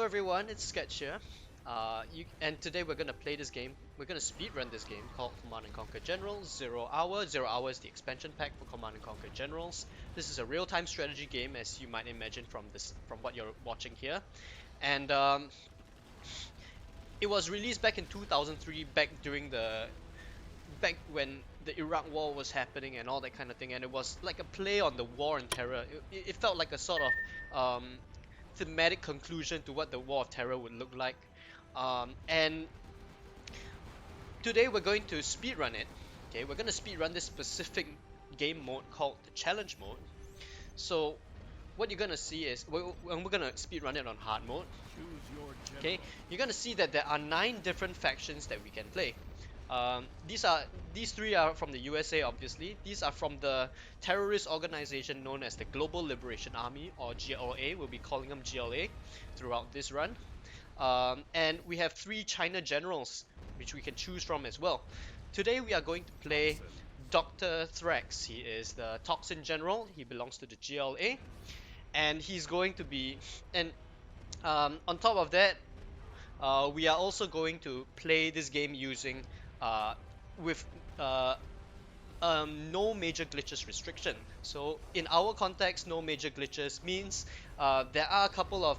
everyone, it's Sketch here. And today we're gonna play this game. We're gonna speedrun this game called Command and Conquer Generals 0 Hour. 0 Hour is the expansion pack for Command and Conquer Generals. This is a real-time strategy game, as you might imagine from what you're watching here. And it was released back in 2003, back when the Iraq War was happening and all that kind of thing. And it was like a play on the war and terror. It felt like a sort of thematic conclusion to what the War of Terror would look like. And today we're going to speedrun it. Okay, we're going to speedrun this specific game mode called the Challenge Mode. So what you're going to see is, we're going to speedrun it on hard mode. Okay, you're going to see that there are 9 different factions that we can play. These 3 are from the USA, obviously. These are from the terrorist organization known as the Global Liberation Army, or GLA. We'll be calling them GLA throughout this run. And we have 3 China generals, which we can choose from as well. Today we are going to play Dr. Thrax. He is the Toxin general. He belongs to the GLA. And he's going to be... And on top of that, we are also going to play this game using with no major glitches restriction. So in our context, no major glitches means there are a couple of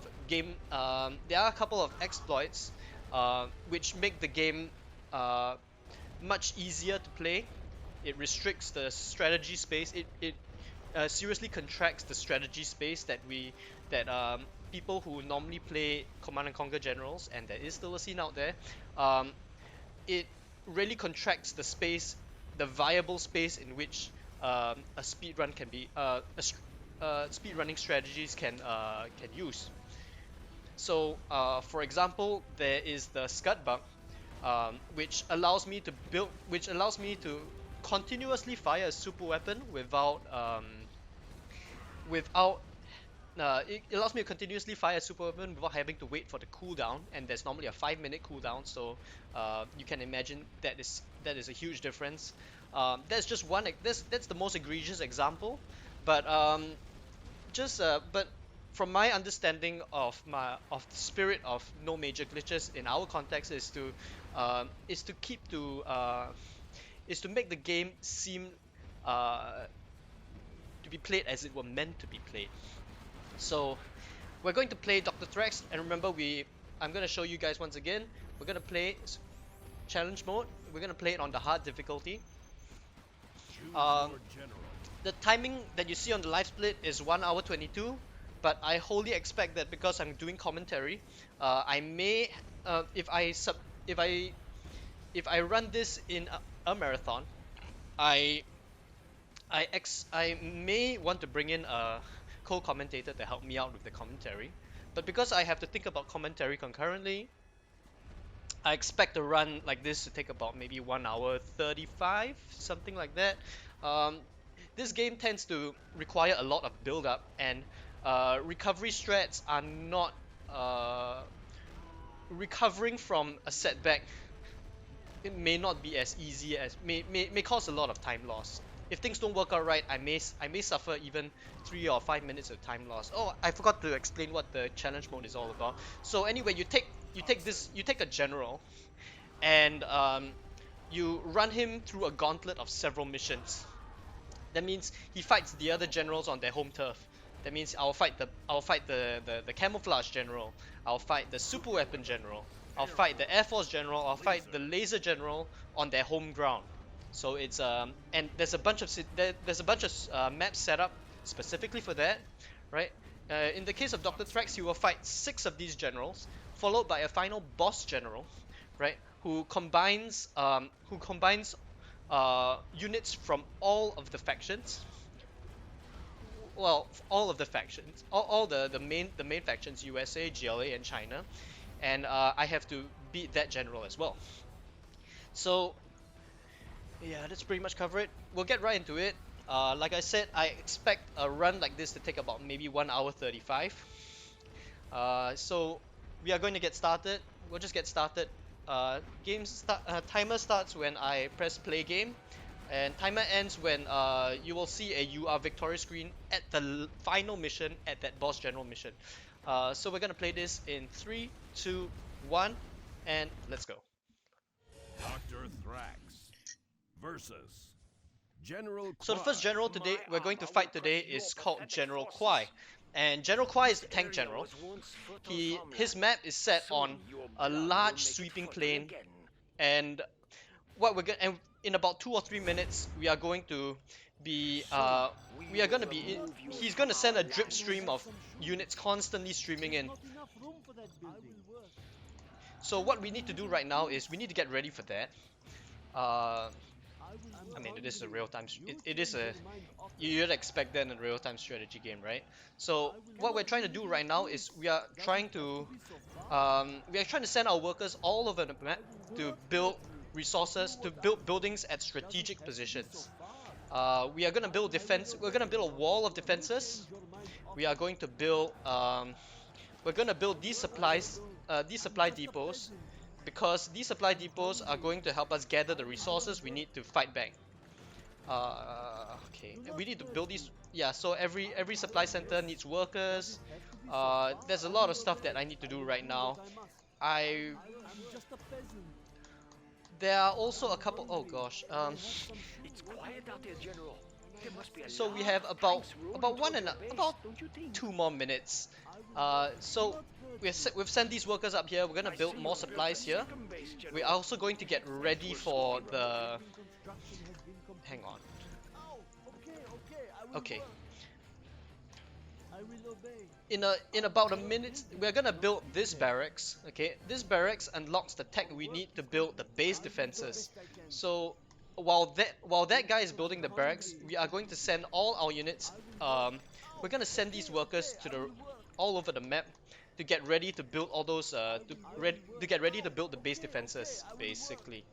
exploits which make the game much easier to play. It restricts the strategy space. It seriously contracts the strategy space that people who normally play Command and Conquer Generals, and there is still a scene out there. It really contracts the space, the viable space in which a speedrun can be, speedrunning strategies can use. So, for example, there is the Scud bug, which allows me to continuously fire a super weapon without it allows me to continuously fire a super weapon without having to wait for the cooldown, and there's normally a 5-minute cooldown, so you can imagine that is a huge difference. That's just one. That's the most egregious example, but but from my understanding of the spirit of no major glitches in our context is to make the game seem to be played as it were meant to be played. So we're going to play Dr. Thrax, and remember, I'm going to show you guys once again. We're going to play challenge mode. We're going to play it on the hard difficulty. The timing that you see on the live split is 1 hour 22, but I wholly expect that because I'm doing commentary, I may if I run this in a marathon, I may want to bring in a co-commentator to help me out with the commentary, but because I have to think about commentary concurrently, I expect a run like this to take about maybe 1 hour 35, something like that. This game tends to require a lot of build-up, and recovery strats are not recovering from a setback. It may not be as easy as may cause a lot of time loss. If things don't work out right, I may suffer even 3 or 5 minutes of time loss. Oh, I forgot to explain what the challenge mode is all about. So anyway, you take a general, and you run him through a gauntlet of several missions. That means he fights the other generals on their home turf. That means I'll fight the camouflage general. I'll fight the super weapon general. I'll fight the Air Force general. I'll fight the laser general on their home ground. So it's and there's a bunch of maps set up specifically for that, right? In the case of Dr. Thrax, you will fight 6 of these generals, followed by a final boss general, right? Who combines units from all of the factions. Well, all of the factions, all the main factions: USA, GLA, and China, and I have to beat that general as well. So yeah, that's pretty much cover it. We'll get right into it. Like I said, I expect a run like this to take about maybe 1 hour 35. So we are going to get started. We'll just get started. Timer starts when I press play game, and timer ends when you will see a "You are victorious" screen at the final mission, at that boss general mission. So we're gonna play this in 3, 2, 1, and let's go. Dr. Thrax versus General So the first general today we're going to fight today is called General Kwai. And General Kwai is the tank general. His map is set on a large sweeping plain, and what we're gonna in about 2 or 3 minutes we are going to be he's gonna send a drip stream of units constantly streaming in. So what we need to do right now is we need to get ready for that. I mean, it is a real-time. It is a you'd expect that in a real-time strategy game, right? So what we're trying to do right now is we are trying to send our workers all over the map to build resources, to build buildings at strategic positions. We are gonna build defense. We're gonna build a wall of defenses. We are going to build. We're gonna build these supply depots, because these supply depots are going to help us gather the resources we need to fight back. Okay, we need to build these. Yeah, so every supply center needs workers. There's a lot of stuff that I need to do right now. There are also a couple. Oh gosh. It's quiet out there, General. There must be a So we have about 2 more minutes. So we've sent these workers up here. We're gonna build more supplies here. We're also going to get ready for the. Hang on. Okay. In about a minute, we're gonna build this barracks. Okay, this barracks unlocks the tech we need to build the base defenses. So while that guy is building the barracks, we are going to send all our units. We're gonna send these workers to all over the map to get ready to build all those. To get ready to build the base defenses, basically.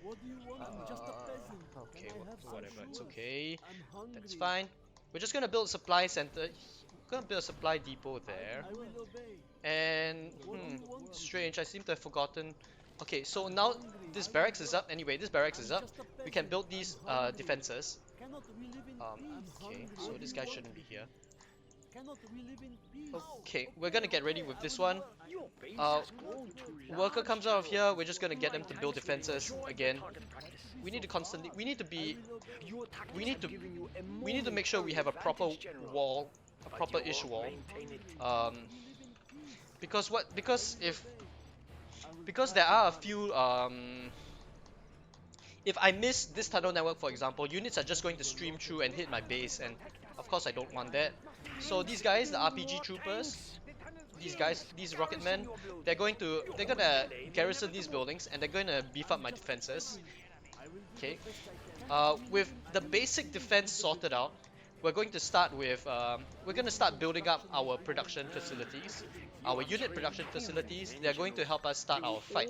Okay, whatever. It's okay. That's fine. We're just gonna build a supply center. We're gonna build a supply depot there. And strange. I seem to have forgotten. Okay, so now this barracks is up. Anyway, this barracks is up. We can build these defenses. Okay, so this guy shouldn't be here. Okay, we're gonna get ready with this one. Worker comes out of here. We're just gonna get them to build defenses again. We need to constantly. We need to make sure we have a proper wall, a proper-ish wall. Because there are a few. If I miss this tunnel network, for example, units are just going to stream through and hit my base, and of course I don't want that. So these guys, the RPG troopers, these rocket men, they're gonna garrison these buildings, and they're gonna beef up my defenses. Okay. With the basic defense sorted out, we're going to start building up our production facilities, our unit production facilities. They're going to help us start our fight.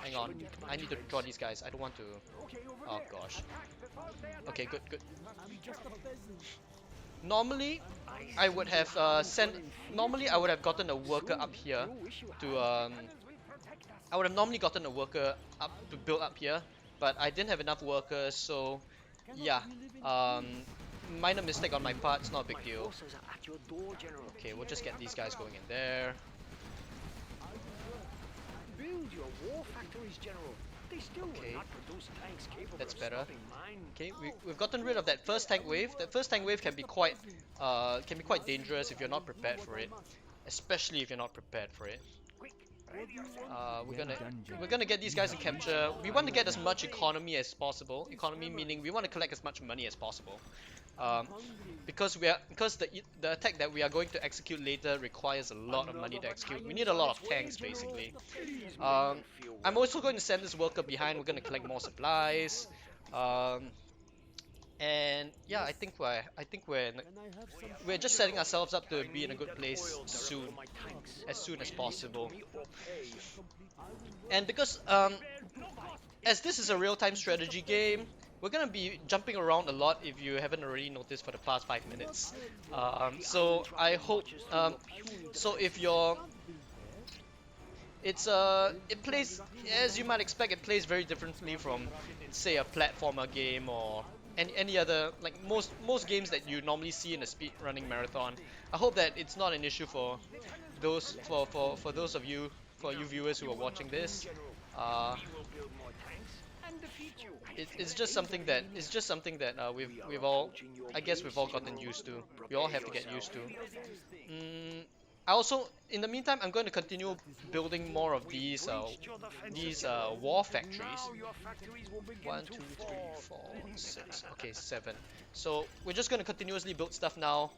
Hang on, I need to draw these guys. I don't want to. Oh gosh. Okay, good. Normally, I would have gotten a worker up here to I would have normally gotten a worker up to build up here, but I didn't have enough workers, so yeah. Minor mistake on my part. It's not a big deal. Okay, we'll just get these guys going in there. Build your war factories, General. They still Okay, will not produce tanks capable that's of better. stopping mine. Okay, we've gotten rid of that first tank wave. That first tank wave can be quite dangerous if you're not prepared for it, especially if you're not prepared for it. We're gonna get these guys in capture. We want to get as much economy as possible. Economy meaning we want to collect as much money as possible. Because the attack that we are going to execute later requires a lot of money to execute. We need a lot of tanks, basically. I'm also going to send this worker behind. We're going to collect more supplies. And yeah, I think we're just setting ourselves up to be in a good place soon, as soon as possible. And because as this is a real-time strategy game, we're gonna be jumping around a lot if you haven't already noticed for the past 5 minutes. So I hope. So if you're, it plays, as you might expect, it plays very differently from, say, a platformer game or any other, like most games that you normally see in a speedrunning marathon. I hope that it's not an issue for those for those of you for you viewers who are watching this, We will build more tanks and defeat you. it's just something that we've all, I guess we've all gotten used to. We all have to get used to. Mm, I also, in the meantime, I'm going to continue building more of these war factories. Now your factories will begin One, to two, three, fall. four, six. Okay, 7. So we're just going to continuously build stuff now.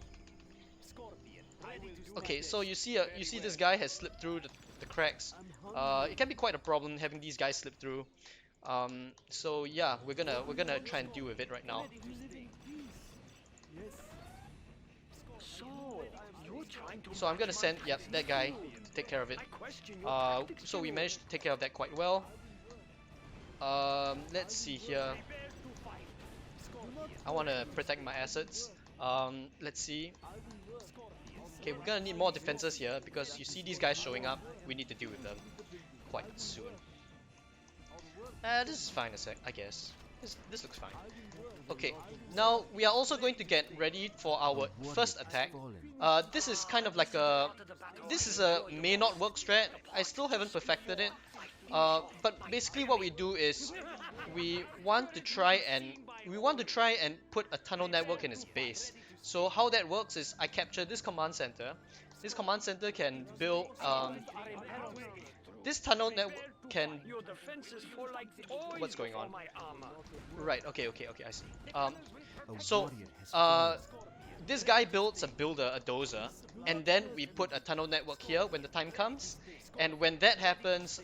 Okay, so you see this guy has slipped through the cracks. It can be quite a problem having these guys slip through. So yeah, we're gonna try and deal with it right now. So, you're trying to So I'm gonna send that guy to take care of it. I question your tactics, So we General. managed to take care of that quite well. Let's see here. I want to protect my assets. Let's see. Okay, we're gonna need more defenses here because you see these guys showing up. We need to deal with them quite soon. This is fine, I guess. This looks fine. Okay, now we are also going to get ready for our first attack. This is kind of like this is a may not work strat. I still haven't perfected it. But basically what we do is we want to try and put a tunnel network in its base. So how that works is I capture this command center. This command center can build this tunnel network can Your defenses fall like toys what's going on? before my armor. Right, okay, I see. So this guy builds a dozer, and then we put a tunnel network here when the time comes, and when that happens,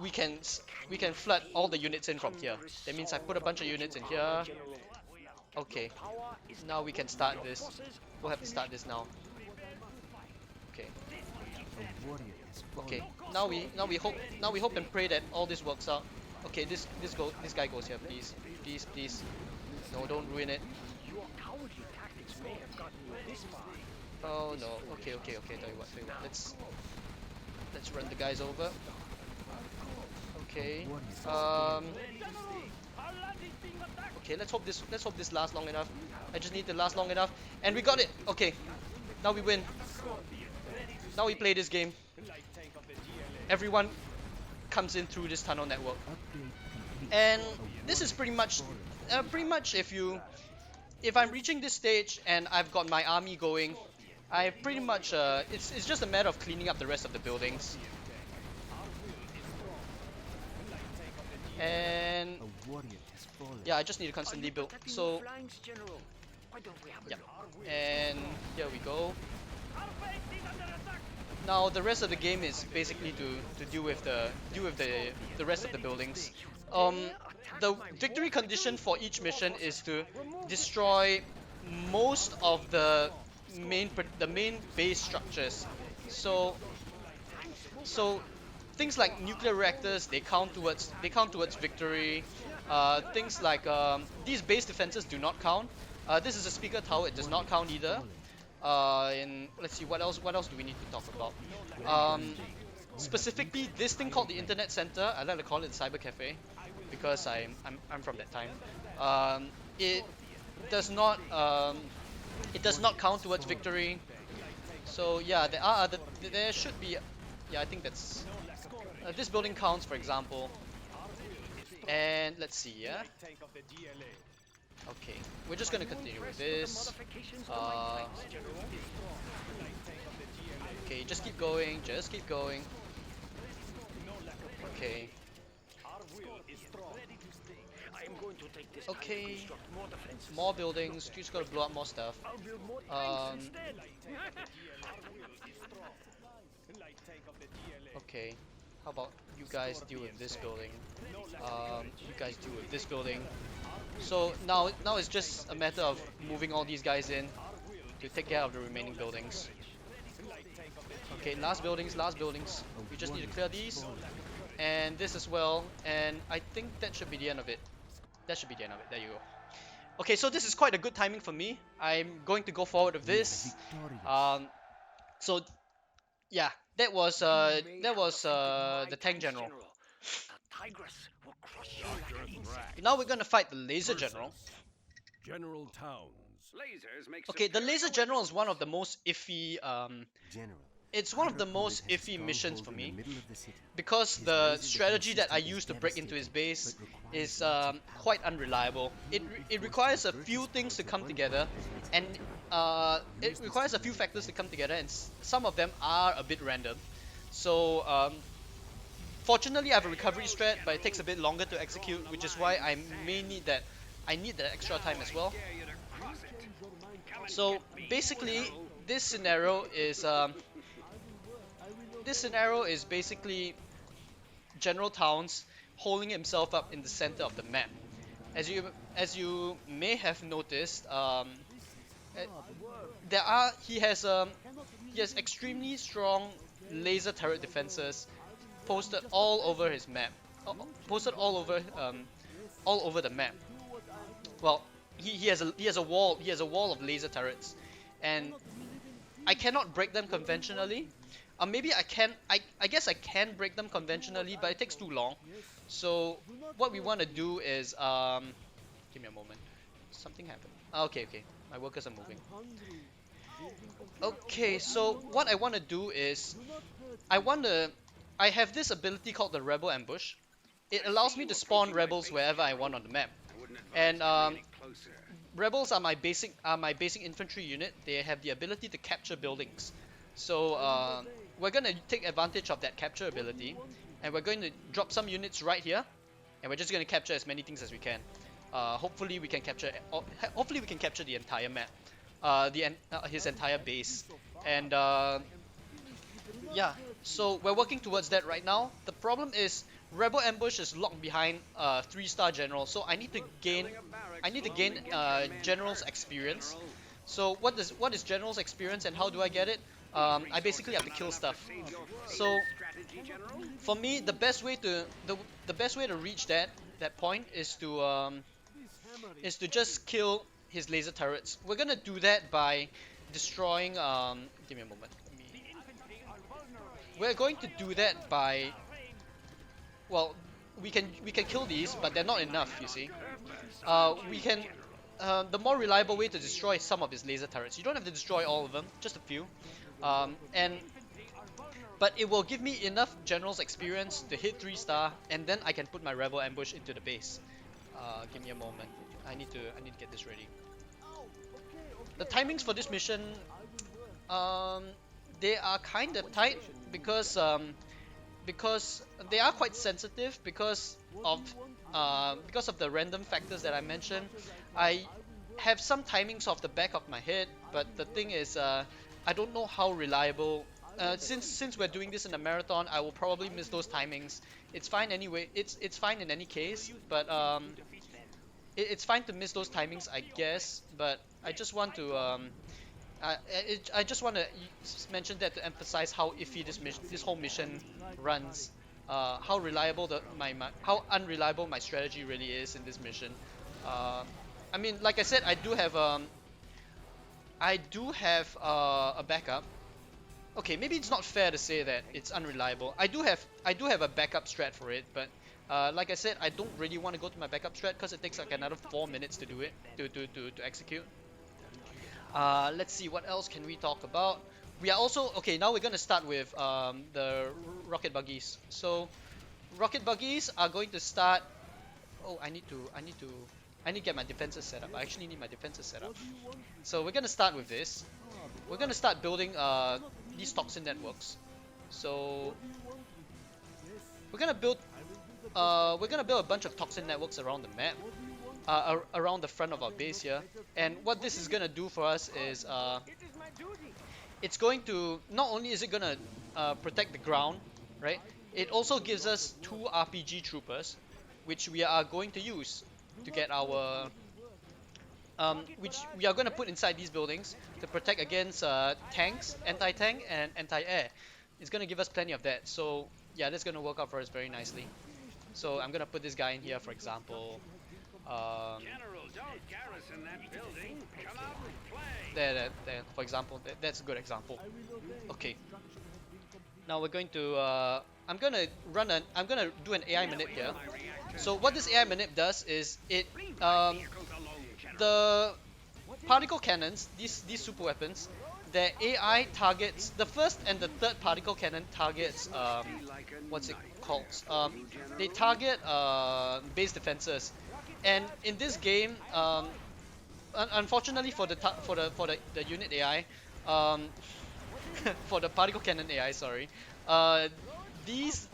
we can flood all the units in from here. That means I put a bunch of units in here. Okay, now we can start this. We'll have to start this now. Okay. Okay. Now we hope and pray that all this works out. Okay, this guy goes here, please. Please. No, don't ruin it. Your cowardly tactics may have gotten you this far. Oh no. Okay. Tell you what. Let's run the guys over. Okay. Okay, let's hope this lasts long enough. I just need to last long enough. And we got it! Okay. Now we win. Now we play this game. Everyone comes in through this tunnel network. And this is pretty much if I'm reaching this stage and I've got my army going, I pretty much it's just a matter of cleaning up the rest of the buildings. And yeah, I just need to constantly build. So yeah, and here we go. Now the rest of the game is basically to deal with the rest of the buildings. The victory condition for each mission is to destroy most of the main base structures. So things like nuclear reactors, they count towards victory. Things like these base defenses do not count. This is a speaker tower; it does not count either. And let's see what else do we need to talk about. Specifically, this thing called the Internet Center, I like to call it the Cyber Cafe because I'm from that time. It does not count towards victory. So yeah, there should be. Yeah, I think that's this building counts, for example. And let's see, yeah. Okay, we're just gonna continue with this. Okay, just keep going. Okay. Okay. More buildings. You just gotta blow up more stuff. Okay. How about you guys deal with this building? You guys deal with this building. So now it's just a matter of moving all these guys in to take care of the remaining buildings. Okay, last buildings. We just need to clear these. And this as well. And I think that should be the end of it. There you go. Okay, so this is quite a good timing for me. I'm going to go forward with this. So yeah, that was the tank general. Now we're gonna fight the laser general. General Towns Okay, the Laser General is one of the most iffy. General, It's one of the most iffy missions for me because the strategy that I use to break into his base is quite unreliable. It requires a few things to come together, and it requires a few factors to come together, and some of them are a bit random. So fortunately, I have a recovery strat, but it takes a bit longer to execute, which is why I may need that. I need that extra time as well. So basically, this scenario is basically General Towns holding himself up in the center of the map. As you may have noticed, eh, he has extremely strong laser turret defenses posted all over his map, posted all over the map. Well, he has a wall of laser turrets, and I cannot break them conventionally. Maybe I can. I guess I can break them conventionally, but it takes too long. So what we want to do is give me a moment. Something happened. Okay, okay. My workers are moving. Okay, so what I want to do is I have this ability called the Rebel Ambush. It allows me to spawn rebels wherever I want on the map, and rebels are my basic infantry unit. They have the ability to capture buildings. So we're gonna take advantage of that capture ability, and we're going to drop some units right here, and we're just gonna capture as many things as we can. Hopefully we can capture. Hopefully we can capture the entire map, his entire base, and yeah. So we're working towards that right now. The problem is Rebel Ambush is locked behind 3-star General, so I need to gain General's experience. So what is General's experience and how do I get it? I basically have to kill stuff. So for me, the best way to reach that point is to just kill his laser turrets. We're gonna do that by destroying. Give me a moment. We're going to do that by. Well, we can kill these, but they're not enough. You see, we can. The more reliable way to destroy some of his laser turrets. You don't have to destroy all of them, just a few. But it will give me enough General's experience to hit 3-star, and then I can put my Rebel Ambush into the base. Give me a moment. I need to get this ready. The timings for this mission, they are kind of tight because they are quite sensitive because of the random factors that I mentioned. I have some timings off the back of my head, but the thing is, I don't know how reliable. Since we're doing this in a marathon, I will probably miss those timings. It's fine anyway. It's fine in any case, but it's fine to miss those timings, I guess. But I just want to I just want to mention that to emphasize how iffy this whole mission runs. How how unreliable my strategy really is in this mission. I mean, like I said, I do have a backup. Okay, maybe it's not fair to say that it's unreliable. I do have a backup strat for it, but like I said, I don't really want to go to my backup strat because it takes like another 4 minutes to do it to execute. Let's see, what else can we talk about? We are also okay. Now we're gonna start with the rocket buggies. So rocket buggies are going to start. Oh, I need to get my defenses set up. I actually need my defenses set up. So we're gonna start with this. We're gonna start building these toxin networks. So we're gonna build a bunch of toxin networks around the map, around the front of our base here. And what this is gonna do for us is it's going to not only is it gonna protect the ground, right? It also gives us 2 RPG troopers, which we are going to use to get our which we are going to put inside these buildings to protect against tanks, anti-tank, and anti-air. It's going to give us plenty of that. So yeah, that's going to work out for us very nicely. So I'm going to put this guy in here, for example. General, don't garrison that building. Come out and play. There, for example, that's a good example. Okay. Now we're going to I'm gonna do an AI manip here. So what this AI manip does is it the particle cannons, these super weapons, their AI targets the first and the third particle cannon targets what's it called? They target base defenses, and in this game, unfortunately for the unit AI, for the particle cannon AI, sorry, these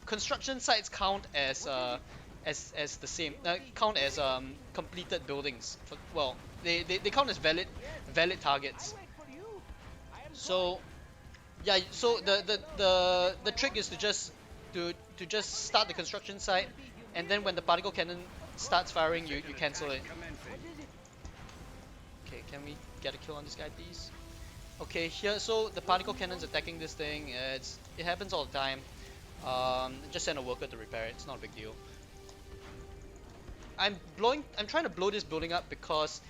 construction sites count as the same, count as completed buildings. Well, they count as valid targets. So yeah, so the trick is to just start the construction site, and then when the particle cannon starts firing, you cancel it. Okay, can we get a kill on this guy, please? Okay, here, so the particle cannon's attacking this thing. It happens all the time. Just send a worker to repair it. It's not a big deal. I'm trying to blow this building up because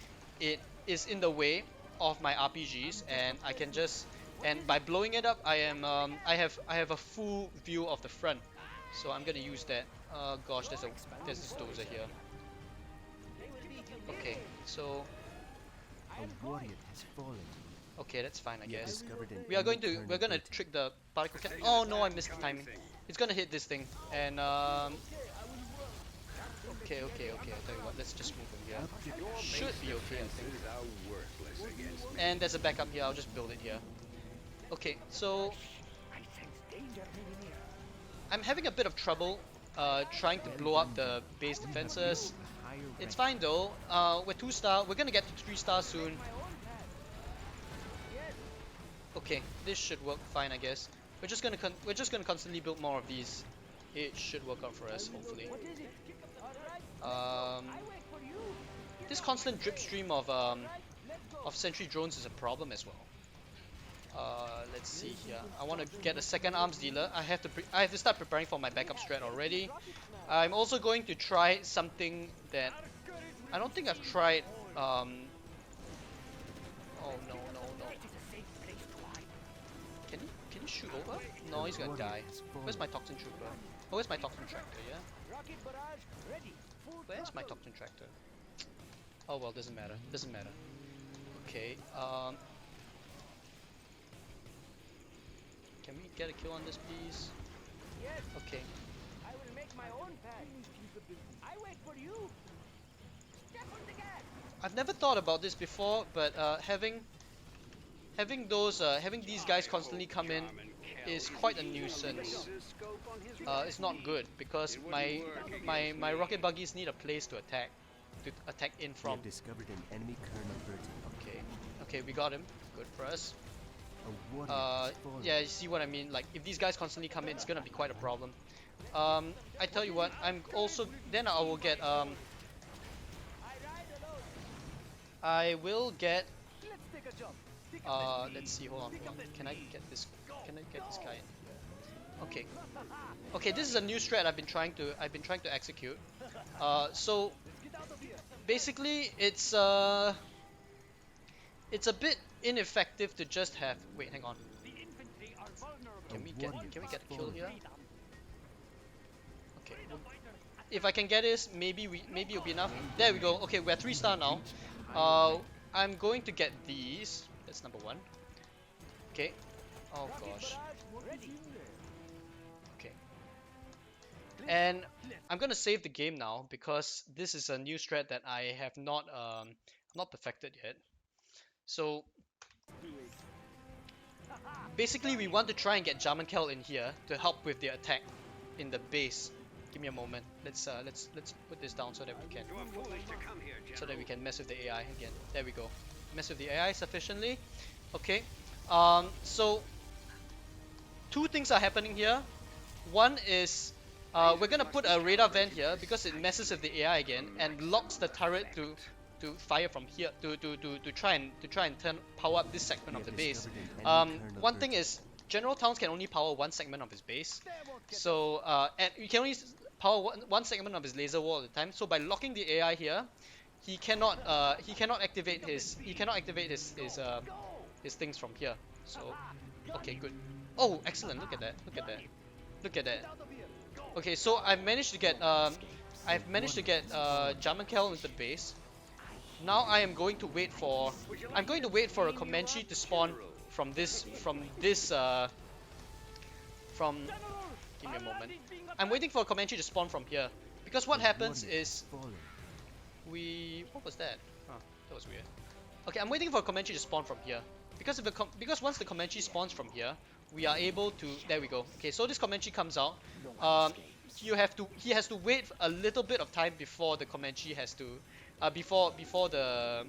it is in the way of my RPGs, and I can just, and by blowing it up, I have a full view of the front, so I'm gonna use that. Gosh, there's this dozer here. Okay, so a warrior has fallen. Okay, that's fine, I guess. We're gonna trick the particle cannon. Oh no, I missed the timing. It's gonna hit this thing, and okay. I'll tell you what. Let's just move him here. Should be okay, I think. And there's a backup here. I'll just build it here. Okay, so I'm having a bit of trouble trying to blow up the base defenses. It's fine though. We're 2-star. We're gonna get to 3-star soon. Okay, this should work fine, I guess. We're just gonna constantly build more of these. It should work out for us, hopefully. This constant drip stream of sentry drones is a problem as well. Let's see here. I want to get a second arms dealer. I have to start preparing for my backup strat already. I'm also going to try something that I don't think I've tried. Oh no. Can he shoot over? No, he's gonna die. Where's my Toxin trooper? Oh, where's my Toxin tractor? Yeah. Where's my Toxin tractor? Oh well, doesn't matter. Okay. Can we get a kill on this, please? Okay. I will make my own pack. I wait for you. Step on the gas. I've never thought about this before, but having these guys constantly come in is quite a nuisance. It's not good because my rocket buggies need a place to attack in from. We have discovered an enemy Colonel. Okay, we got him. Good for us. A warrior has fallen. Yeah, you see what I mean? Like, if these guys constantly come in, it's gonna be quite a problem. I tell you what, I will get I will get let's see, hold on. Can I get this guy in? Okay, this is a new strat I've been trying to execute. So basically it's a bit ineffective to just have, wait, hang on. Can we get a kill here? Okay. If I can get this, maybe it'll be enough. There we go. Okay, we're 3-star now. I'm going to get these. That's number 1. Okay. Oh gosh. Okay. And I'm gonna save the game now because this is a new strat that I have not perfected yet. So basically, we want to try and get Jarmankel in here to help with the attack in the base. Give me a moment. Let's put this down so that we can mess with the AI again. There we go. Mess with the AI sufficiently. Okay. So 2 things are happening here. One is we're gonna put a radar vent here because it messes with the AI again and locks the turret to fire from here to try and power up this segment of the base. One thing is General Towns can only power 1 segment of his base, so and you can only power one segment of his laser wall at a time. So by locking the AI here, he cannot activate his things from here. So okay, good. Oh, excellent! Look at that. Okay, so I've managed to get Jarmankel into the base. Now I am going to wait for. I'm going to wait for a Comanche to spawn from this. From. Give me a moment. I'm waiting for a Comanche to spawn from here because what happens is what was that? Oh, that was weird. Okay, I'm waiting for a Comanche to spawn from here because because once the Comanche spawns from here, we are able to. There we go. Okay, so this Comanche comes out. He has to wait a little bit of time before the Comanche has to before the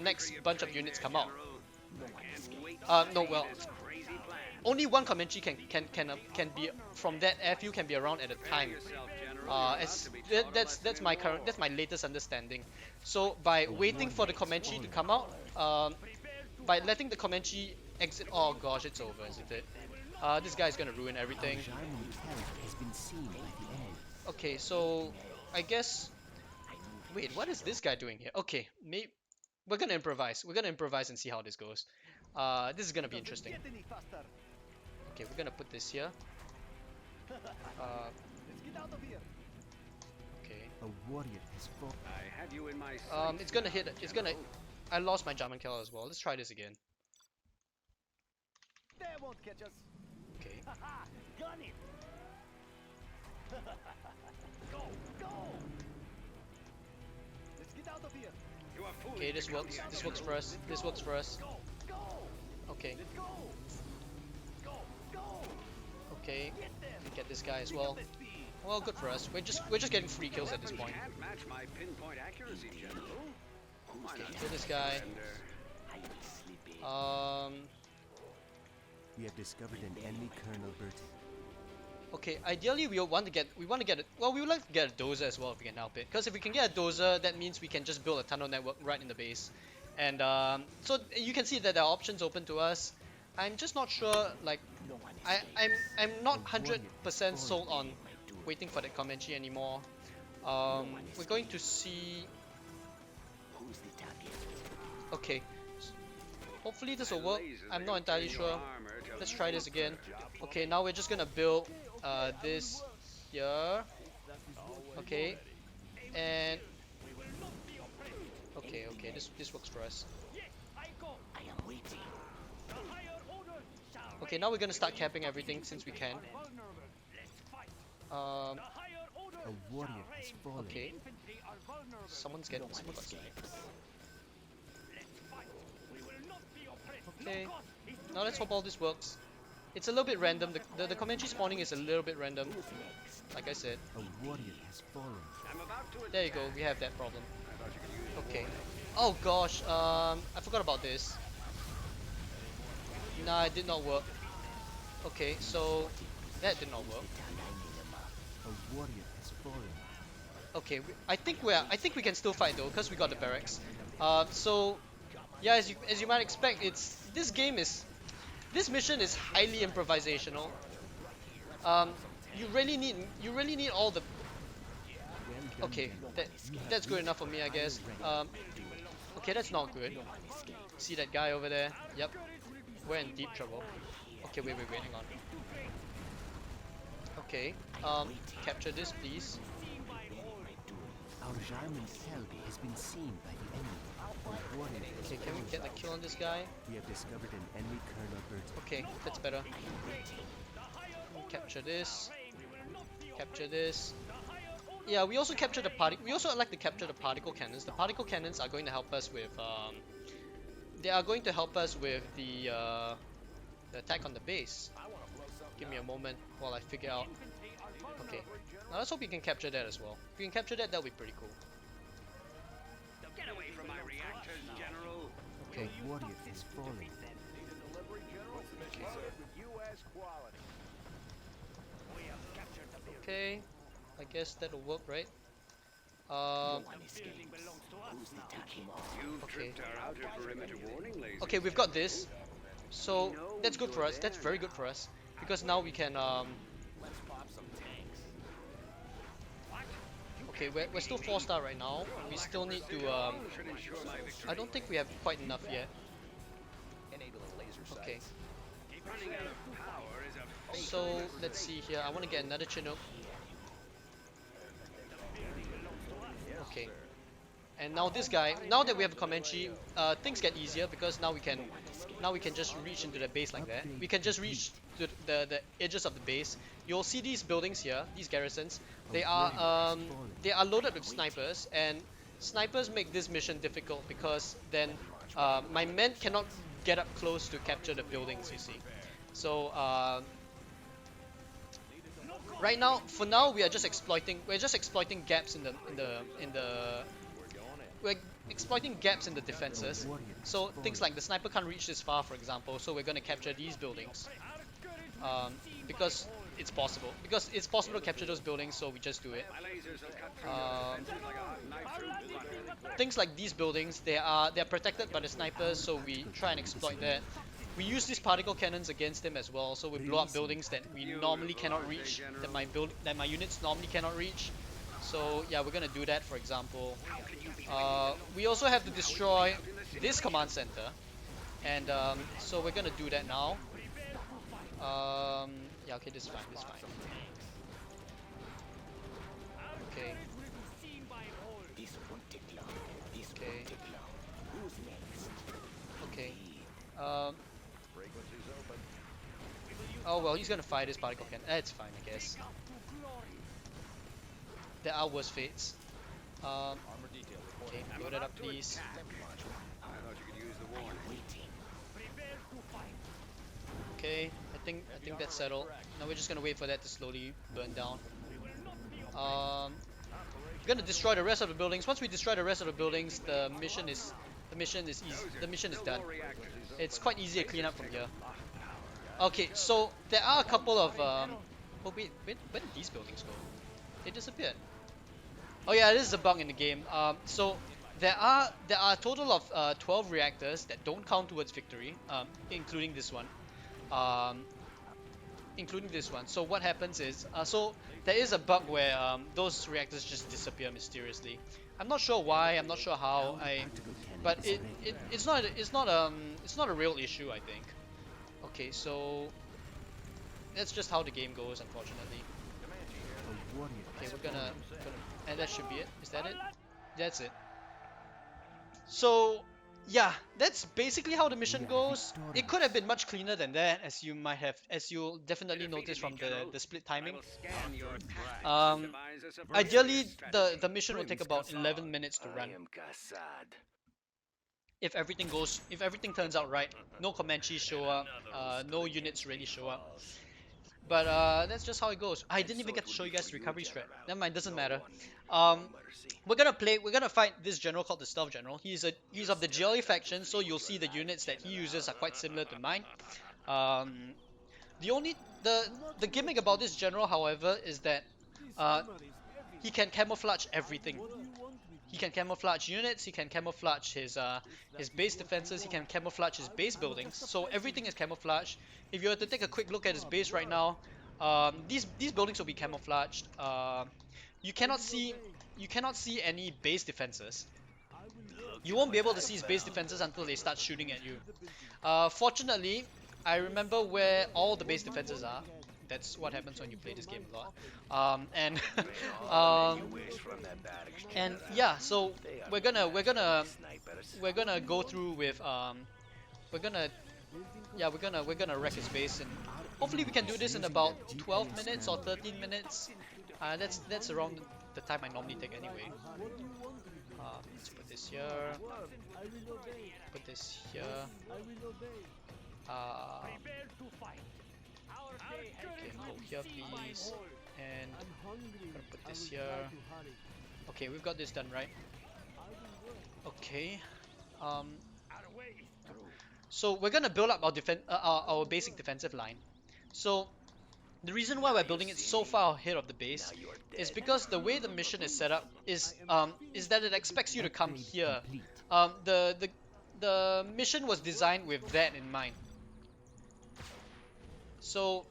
next bunch of units come out. No, well, only one Comanche can be from that airfield can be around at a time. That's my latest understanding. So by waiting for the Comanche to come out, by letting the Comanche exit. Oh gosh, it's over, isn't it? This guy's gonna ruin everything. Okay, so I guess. Wait, what is this guy doing here? Okay, maybe we're gonna improvise. We're gonna improvise and see how this goes. This is gonna be interesting. Okay, we're gonna put this here. Okay. It's gonna hit. It's gonna. I lost my German killer as well. Let's try this again. Okay. Okay, this works. This works for us. This works for us. Okay. Okay. We get this guy as well. Well, good for us. We're just getting free kills at this point. Okay, kill this guy. We have discovered an enemy Colonel Burton. Okay, ideally we want to get it. Well, we would like to get a dozer as well if we can help it. Because if we can get a dozer, that means we can just build a tunnel network right in the base. And so you can see that there are options open to us. I'm just not sure. Like, I'm not 100% sold on waiting for that Comanche anymore. We're going to see. Okay. Hopefully this will work. I'm not entirely sure. Let's try this again. Okay, now we're just gonna build this here. Okay, and okay, this works for us. Okay, now we're gonna start capping everything since we can. Okay. Someone got sniped. Okay. Now let's hope all this works. It's a little bit random. The Comanche spawning is a little bit random. Like I said. There you go. We have that problem. Okay. Oh gosh. I forgot about this. Nah, it did not work. Okay, so that did not work. Okay, I think we can still fight though, because we got the barracks. So yeah, as you might expect, this mission is highly improvisational. You really need all the. Okay, that's good enough for me, I guess. Okay, that's not good. See that guy over there? Yep, we're in deep trouble. Okay, wait, hang on. Okay, capture this, please. Our German help has been seen by the enemy. Okay, can we get the kill on this guy? We have discovered an enemy Colonel Burton. Okay, that's better. Capture this. Capture this. Yeah, we also capture the we also like to capture the particle cannons. The particle cannons are going to help us with they are going to help us with the attack on the base. Give me a moment while I figure out. Okay, now let's hope we can capture that as well. If we can capture that, that'll be pretty cool. Get away from my reactors, General. Okay. A warrior is falling. Okay, I guess that'll work, right? Okay. Okay, we've got this. So that's good for us. That's very good for us because now we can. Okay, we're still 4-star right now. We still need to. I don't think we have quite enough yet. Okay. So let's see here. I want to get another Chinook. Okay. And now this guy, now that we have a Comanche, things get easier because now we can just reach into the base like that. We can just reach to the edges of the base. You'll see these buildings here, these garrisons. They are loaded with snipers, and snipers make this mission difficult because then my men cannot get up close to capture the buildings. You see, so right now, for now, we're just exploiting gaps in the we're exploiting gaps in the defenses. So things like the sniper can't reach this far, for example. So we're going to capture these buildings because it's possible. Because it's possible to capture those buildings, so we just do it. Things like these buildings, they're protected by the snipers, so we try and exploit that. We use these particle cannons against them as well, so we blow up buildings that we normally cannot reach, that my units normally cannot reach. So yeah, we're gonna do that, for example. We also have to destroy this command center, and so we're gonna do that now. Yeah, okay, this is fine, Okay. Okay. Oh well, he's gonna fire this particle cannon. That's fine, I guess. There are worse fates. Okay, load it up, please. Okay, I think that's settled. Now we're just gonna wait for that to slowly burn down. We're gonna destroy the rest of the buildings. Once we destroy the rest of the buildings, the mission is easy. The mission is done. It's quite easy to clean up from here. Okay, so there are a couple of oh wait, where did these buildings go? They disappeared. Oh yeah, this is a bug in the game. So there are a total of 12 reactors that don't count towards victory, including this one. So what happens is, so there is a bug where those reactors just disappear mysteriously. I'm not sure why. I'm not sure how. But it's not a real issue, I think. Okay, so that's just how the game goes, unfortunately. Okay, we're gonna and that should be it. Is that it? That's it. So yeah, that's basically how the mission goes. It could have been much cleaner than that, as you'll definitely notice from the split timing. Ideally, the mission will take about 11 minutes to run. If everything turns out right, no Comanches show up, no units really show up. But that's just how it goes. I didn't even get to show you guys the recovery strat. Never mind, doesn't matter. We're gonna fight this general called the Stealth General. He's of the GLA faction, so you'll see the units that he uses are quite similar to mine. The gimmick about this general, however, is that he can camouflage everything. He can camouflage units, he can camouflage his base defenses, he can camouflage his base buildings. So everything is camouflaged. If you were to take a quick look at his base right now, these buildings will be camouflaged. You cannot see any base defenses. You won't be able to see his base defenses until they start shooting at you. Fortunately, I remember where all the base defenses are. That's what happens when you play this game a lot. And yeah, so we're gonna go through with we're gonna wreck his base, and hopefully we can do this in about 12 minutes or 13 minutes. That's around the time I normally take anyway. Let's put this here. Put this here. Okay, go here please, and I'm gonna put this here. Okay, we've got this done, right? Okay. So we're gonna build up our basic defensive line. So the reason why we're building it so far ahead of the base is because the way the mission is set up is that it expects you to come here. The mission was designed with that in mind. So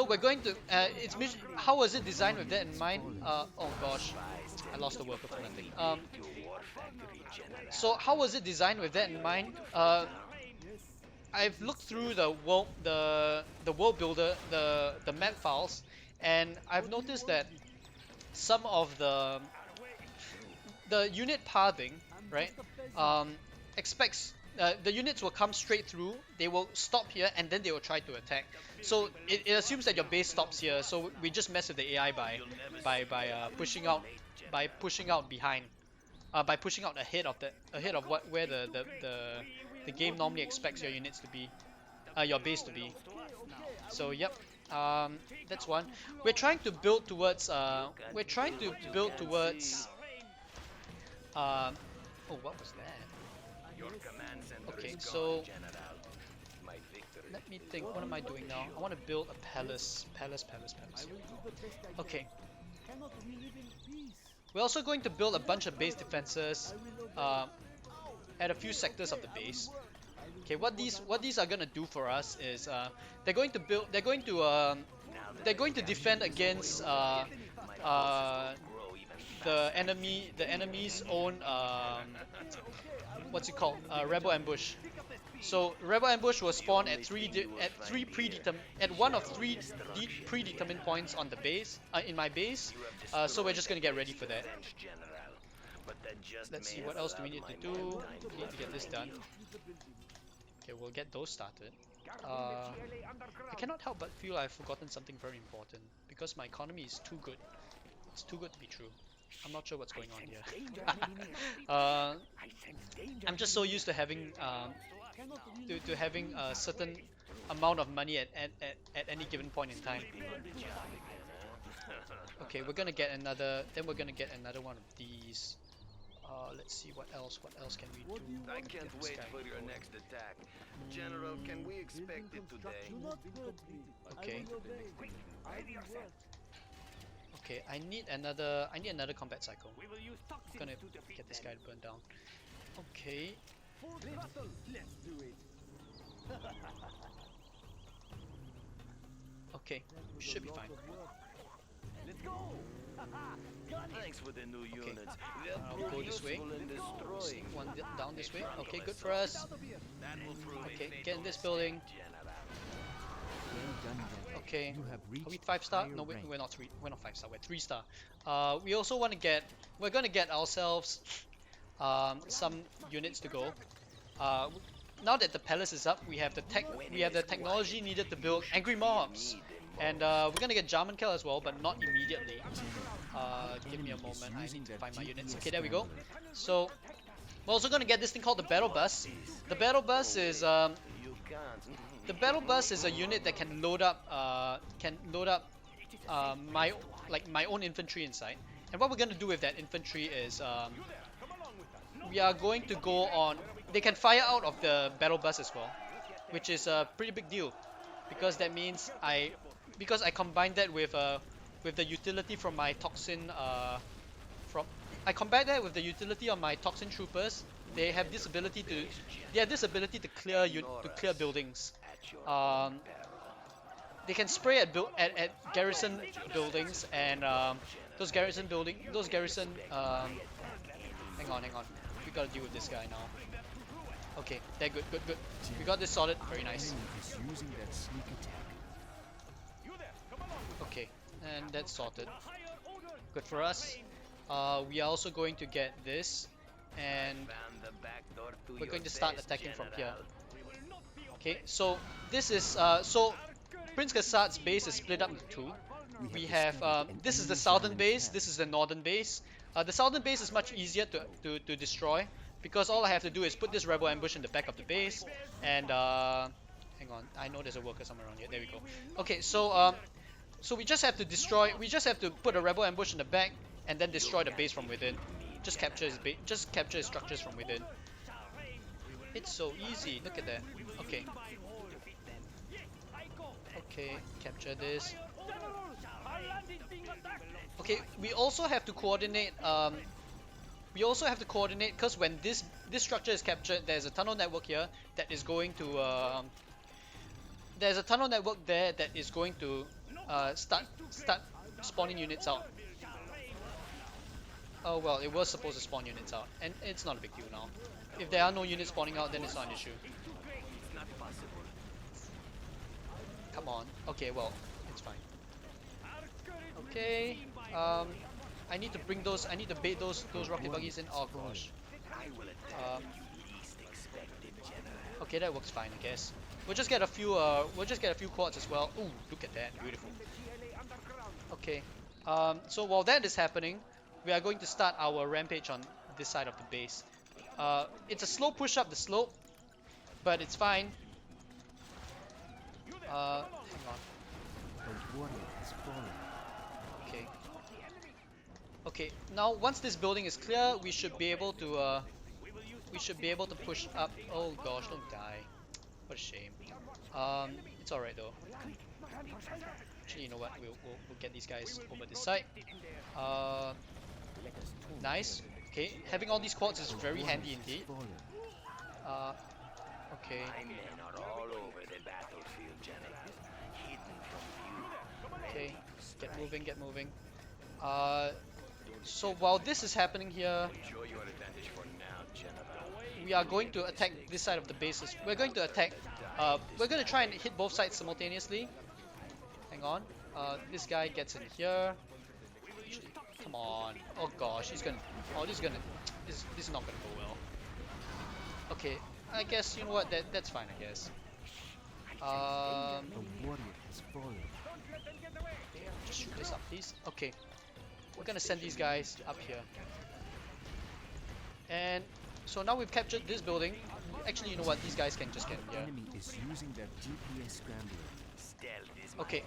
we're going to how was it designed with that in mind? Oh gosh, I lost the worker for nothing. So how was it designed with that in mind? I've looked through the world builder, the map files, and I've noticed that some of the the unit pathing, right? Expects the units will come straight through. They will stop here and then they will try to attack. So it assumes that your base stops here. So we just mess with the AI by pushing out behind, by pushing out ahead of where the game normally expects your units to be, your base to be. So yep, that's one. We're trying to build towards um, oh, what was that? Okay, so let me think. What am I doing now? I want to build a palace. Okay. We're also going to build a bunch of base defenses at a few sectors of the base. Okay, what these are gonna do for us is they're going to defend against the enemy's own what's it called, rebel ambush. So rebel ambush will spawn at one of three predetermined points on the base, in my base. So we're just gonna get ready for that. Let's see, what else do we need to do? We need to get this done. Okay, we'll get those started. I cannot help but feel I've forgotten something very important because my economy is too good. It's too good to be true. I'm not sure what's going on here. I'm just so used to having having a certain amount of money at any given point in time. Okay, we're gonna get another. Then we're gonna get another one of these. Let's see what else. What else can we do? I can't wait for your next attack. General, can we expect it today? Okay. Okay, I need another combat cycle. I'm gonna get this guy to burn down. Okay. Okay, we should be fine. Let's go. Thanks for the new units. I'll go this way. One down this way. Okay, good for us. Okay, get in this building. Okay, are we 5-star? No, we're not 3. We're not 5-star. We're 3-star. We also want to get. We're gonna get ourselves some units to go. Now that the palace is up, we have the technology needed to build angry mobs, and we're gonna get Jarmankel as well, but not immediately. Give me a moment. I need to find my units. Okay, there we go. So we're also gonna get this thing called the battle bus. The battle bus is a unit that can load up my own infantry inside. And what we're gonna do with that infantry is we are going to go on. They can fire out of the battle bus as well, which is a pretty big deal, because that means I combine that with the utility from my Toxin I combine that with the utility of my Toxin troopers. They have this ability to clear buildings. They can spray at garrison buildings, and those garrison hang on. We gotta deal with this guy now. Okay, they're good. We got this sorted. Very nice. Okay, and that's sorted. Good for us. We are also going to get this, and we're going to start attacking from here. Okay, so this is so Prince Kassad's base is split up into two. We have this is the southern base. This is the northern base. The southern base is much easier to destroy, because all I have to do is put this rebel ambush in the back of the base, and hang on, I know there's a worker somewhere around here. There we go. Okay, so we just have to destroy. We just have to put a rebel ambush in the back and then destroy the base from within. Just capture his structures from within. It's so easy. Look at that. Okay. Okay, capture this. Okay, we also have to coordinate. Because when this structure is captured, there's a tunnel network here that is going to. There's a tunnel network there that is going to start spawning units out. Oh well, it was supposed to spawn units out, and it's not a big deal now. If there are no units spawning out, then it's not an issue. Come on. Okay, well, it's fine. Okay. I need to bring those. I need to bait those rocket buggies in. Oh gosh. Um, okay, that works fine, I guess. We'll just get a few. We'll just get a few quads as well. Ooh, look at that, beautiful. Okay. So while that is happening, we are going to start our rampage on this side of the base. It's a slow push up the slope, but it's fine. Hang on. Okay. Okay. Now, once this building is clear, we should be able to. We should be able to push up. Oh gosh, don't die. What a shame. It's all right though. Actually, you know what? We'll get these guys over this side. Nice. Okay, having all these quads is very handy indeed. Okay. Okay, get moving, get moving. So while this is happening here, we are going to attack this side of the bases. We're going to attack. We're going to try and hit both sides simultaneously. Hang on. This guy gets in here. Actually, come on. Oh gosh, he's gonna. Oh, this is gonna. This is not gonna go well. Okay, I guess you know what. That's fine. I guess. Just shoot this up, please. Okay, we're gonna send these guys up here. And so now we've captured this building. Actually, you know what? These guys can just get in here. Enemy is using their GPS scrambler. Okay.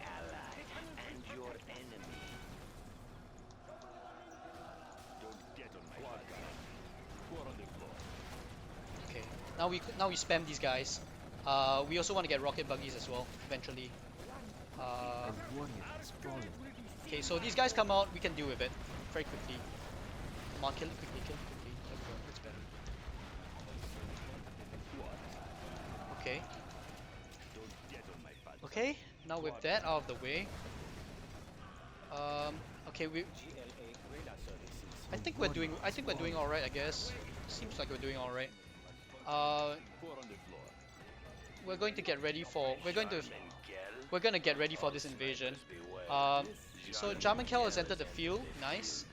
Okay. Now we spam these guys. We also want to get rocket buggies as well eventually. Okay, so these guys come out. We can deal with it very quickly. Come on, kill it quickly, kill it quickly. There we go. That's better. Okay. Okay. Now with that out of the way. Okay, I think we're doing all right. I guess. Seems like we're doing all right. We're going to get ready for. We're gonna get ready for this invasion. So Jarmankel has entered the field. Nice.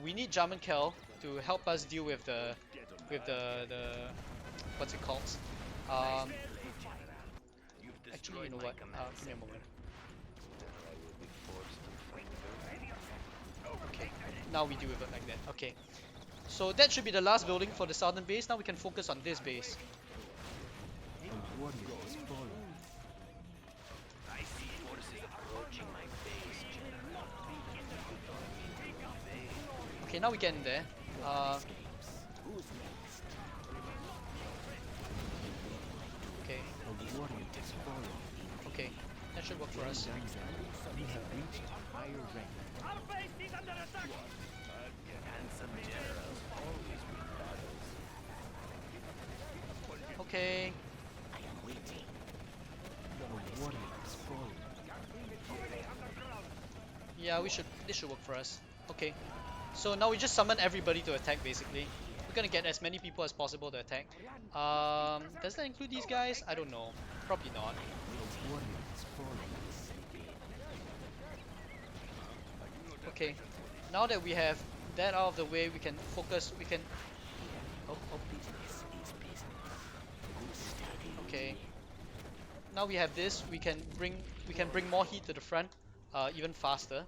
We need Jarmankel to help us deal with the what's it called? Actually, you know what? Give me a moment. Okay, now we do it like that. Okay, so that should be the last building for the southern base. Now we can focus on this base. Okay, now we get in there. Okay. Okay, that should work for us. Okay. Yeah, this should work for us. Okay. So now we just summon everybody to attack basically. We're gonna get as many people as possible to attack. Does that include these guys? I don't know. Probably not. Okay. Now that we have that out of the way, we can focus. We can. Oh. Okay. Now we have this. We can bring more heat to the front, even faster.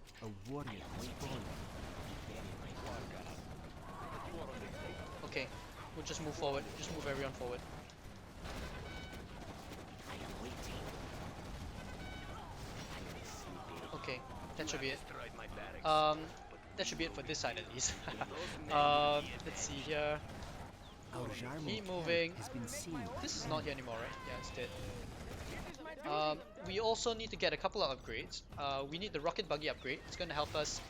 Okay, we'll just move forward. Just move everyone forward. Okay, that should be it. That should be it for this side at least. Let's see here. Keep moving. This is not here anymore, right? Yeah, it's dead. We also need to get a couple of upgrades. We need the rocket buggy upgrade. It's going to help us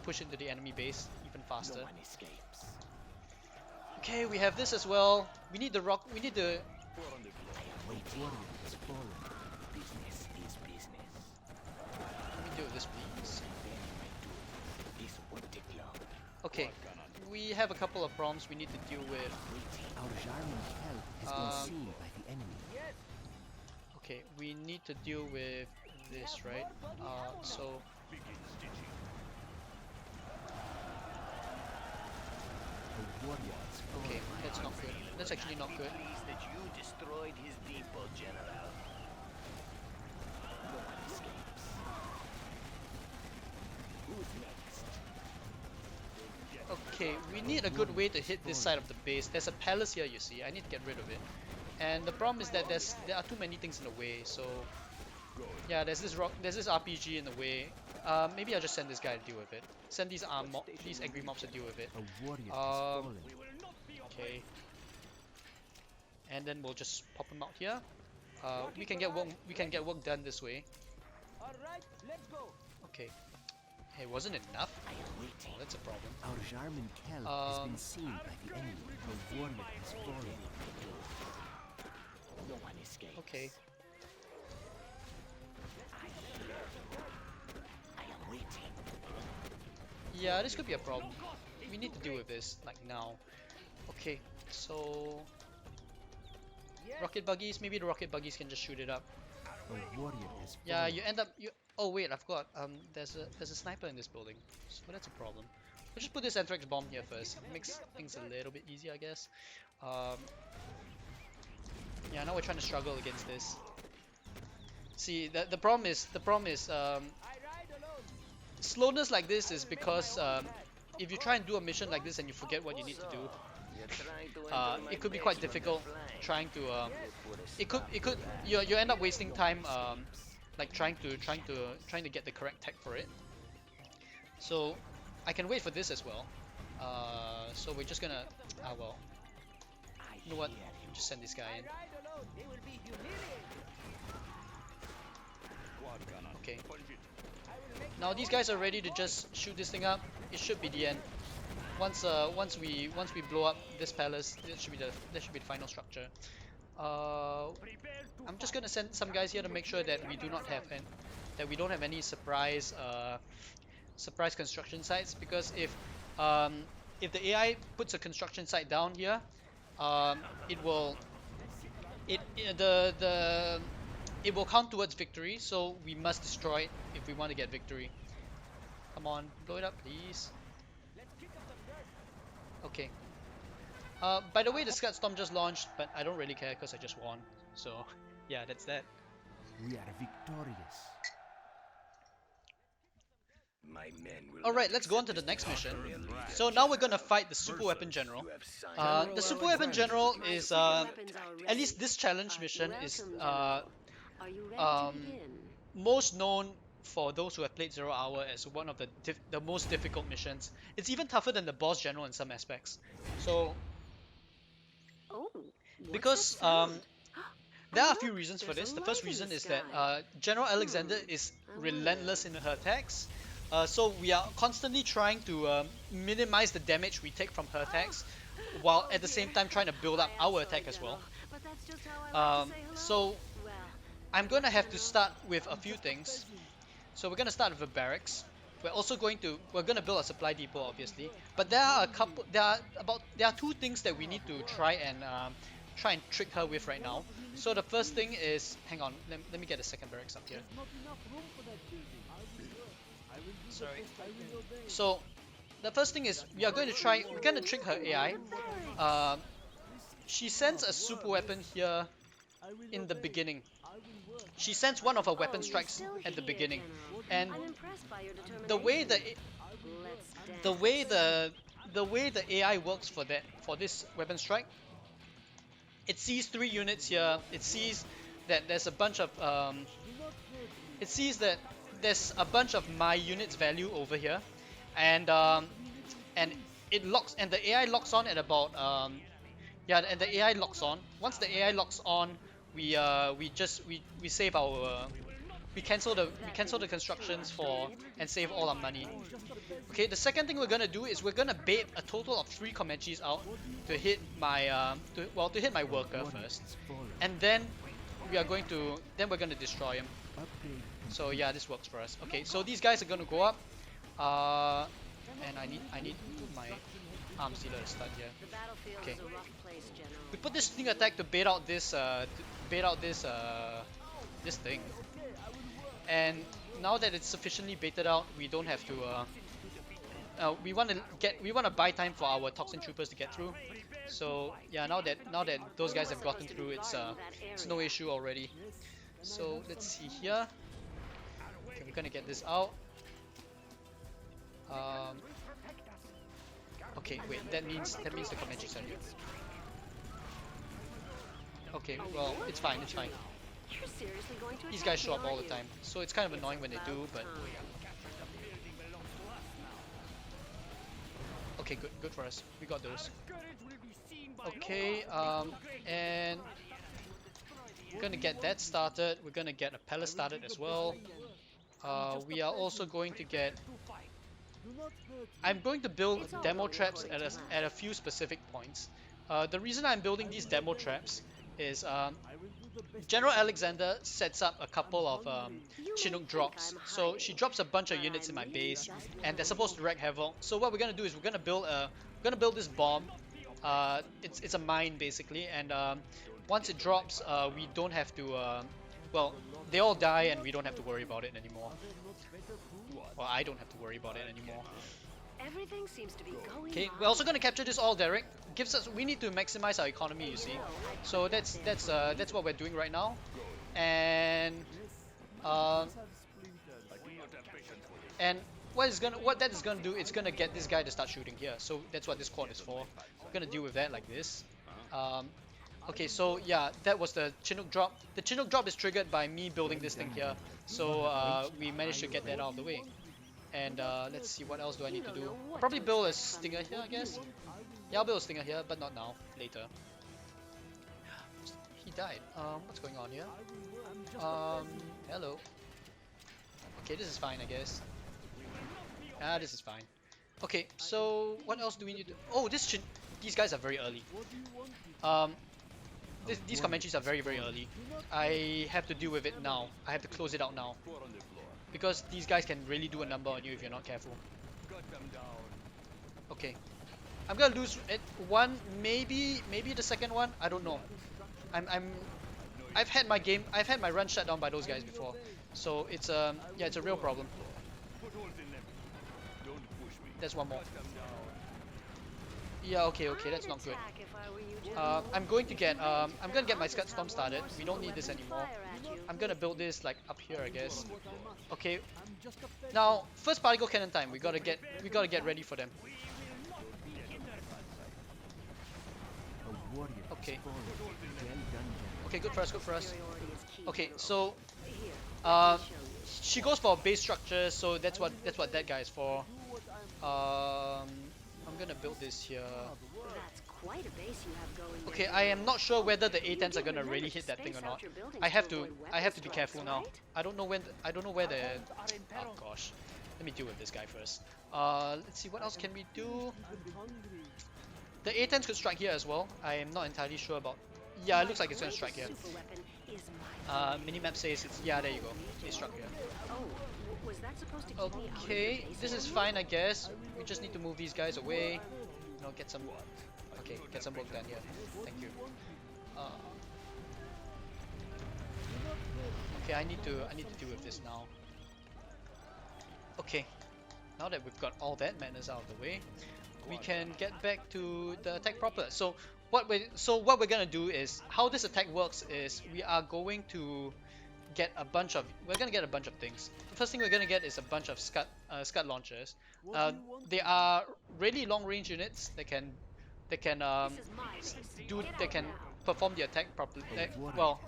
push into the enemy base even faster. Okay, we have this as well. We need the rock. We need the. Let me deal with this, please. Okay, we have a couple of problems we need to deal with. Okay, we need to deal with this, right? So warrior has fallen. Okay, that's not good. That's actually not good. Pleased that you destroyed his depot, General. No one escapes. Who's next? Okay, we need a good way to hit this side of the base. There's a palace here, you see. I need to get rid of it. And the problem is that there are too many things in the way. So yeah, there's this RPG in the way. Maybe I'll just send this guy to deal with it. Send these angry mobs to deal with it. A warrior has fallen. Okay. And then we'll just pop them out here. We can get work done this way. All right, let's go. Okay. Hey, wasn't enough? I am Oh, waiting. that's a problem. Our Jarman Kell has been seen by the enemy. A warrior has fallen. No one escapes. Okay. I am waiting. Yeah, this could be a problem. We need to deal with this, like now. Okay, so... Rocket buggies, maybe the rocket buggies can just shoot it up. A warrior has fallen. Yeah, you end up... Oh wait, I forgot. There's a sniper in this building, so that's a problem. We'll just put this Thrax bomb here first. It makes things a little bit easier, I guess. Yeah, now we're trying to struggle against this. See, the problem is slowness like this is because if you try and do a mission like this and you forget what you need to do, it could be quite difficult trying to you end up wasting time like trying to get the correct tech for it. So I can wait for this as well. So we're just gonna well, you know what? Just send this guy in. Okay. Now these guys are ready to just shoot this thing up. It should be the end. Once we blow up this palace, that should be the final structure. I'm just gonna send some guys here to make sure that we do not have don't have any surprise construction sites, because if the AI puts a construction site down here, it will count towards victory, so we must destroy it if we want to get victory. Come on, blow it up, please. Okay. By the way, the Scud Storm just launched, but I don't really care because I just won. So, yeah, that's that. We are victorious. My men will Alright, let's go on to the next mission. So now we're gonna fight the Super Weapon General. The Super Weapon General is, at least this challenge mission is most known for those who have played 0 Hour as one of the most difficult missions. It's even tougher than the Boss General in some aspects. So, because there are a few reasons for this. The first reason is that General Alexander is relentless in her attacks. So we are constantly trying to minimize the damage we take from her attacks, while at the same time trying to build up our attack as well. So I'm going to have to start with a few things. So we're going to start with a barracks. We're going to build a supply depot, obviously. But there are two things that we need to try and trick her with right now. So the first thing is, hang on, let me get a second barracks up here. Sorry. So the first thing is we're going to trick her AI. She sends a super weapon here in the beginning. She sends one of her weapon strikes at the beginning, and the way the AI works for this weapon strike, it sees 3 units here. It sees that there's a bunch of my unit's value over here, and the AI locks on at about and the AI locks on. Once the AI locks on, we save our we cancel the constructions and save all our money. Okay, the second thing we're gonna do is we're gonna bait a total of 3 Comanches out to hit my worker first, and then we're gonna destroy him. So yeah, this works for us. Okay, so these guys are gonna go up, and I need my arms dealer to start here. Okay, we put this sneak attack to bait out this thing, and now that it's sufficiently baited out, we don't have to we want to buy time for our toxin troopers to get through. So yeah, now that those guys have gotten through, it's no issue already. So let's see here. Okay, we're gonna get this out. Okay, wait, that means the Comanches are here. Okay, well, it's fine, it's fine. These guys show up all the time, so it's kind of annoying when they do, but... Okay, good for us. We got those. Okay, and... we're gonna get that started. We're gonna get a pellet started as well. We are also going to get... I'm going to build demo traps at a few specific points. The reason I'm building these demo traps is General Alexander sets up a couple of Chinook drops. So she drops a bunch of units in my base, and they're supposed to wreak havoc. So what we're gonna do is we're gonna build this bomb. It's a mine basically, and once it drops, we don't have to. Well, they all die, and we don't have to worry about it anymore. Well, I don't have to worry about it anymore. Everything seems to be going. Okay, we're also gonna capture this all, Derek. Gives us, we need to maximize our economy, you see. So that's what we're doing right now, and what that is gonna do, it's gonna get this guy to start shooting here. So that's what this quad is for. We're gonna deal with that like this. Okay, so yeah, that was the Chinook drop. The Chinook drop is triggered by me building this thing here. So we managed to get that out of the way. And let's see, what else do I need to do? I'll probably build a stinger here, I guess. Yeah, I'll build a stinger here, but not now, later. He died. What's going on here? Hello. Okay, this is fine, I guess. This is fine. Okay, so what else do we need to... Oh, these guys are very early. These Comanches are very, very early. I have to deal with it now. I have to close it out now. Because these guys can really do a number on you if you're not careful. Okay. I'm gonna lose at one, maybe the second one. I don't know. I've had my run shut down by those guys before. So it's yeah, it's a real problem. There's one more. Yeah, okay, that's not good. I'm gonna get my Scud Storm started. We don't need this anymore. I'm gonna build this like up here, I guess. Okay. Now, first particle cannon time. We gotta get ready for them. Okay. Okay, good for us. Okay, so she goes for base structure, so that's what that guy is for. I'm gonna build this here. Quite a base you have going. Okay, I am not sure whether the A10s are gonna really hit that thing or not. I have to be careful now. I don't know where the... Oh gosh. Let me deal with this guy first. Let's see, what else can we do? The A10s could strike here as well. I am not entirely sure about... Yeah, it looks like it's gonna strike here. Minimap says it's... Yeah, there you go. They struck here. Okay, this is fine, I guess. We just need to move these guys away. You know, get some... Okay, get some work done here. Thank you. Okay, I need to deal with this now. Okay, now that we've got all that madness out of the way, we can get back to the attack proper. So what we're gonna do is, how this attack works is we are going to get a bunch of things. The first thing we're gonna get is a bunch of Scud launchers. They are really long range units that can perform the attack properly. Well,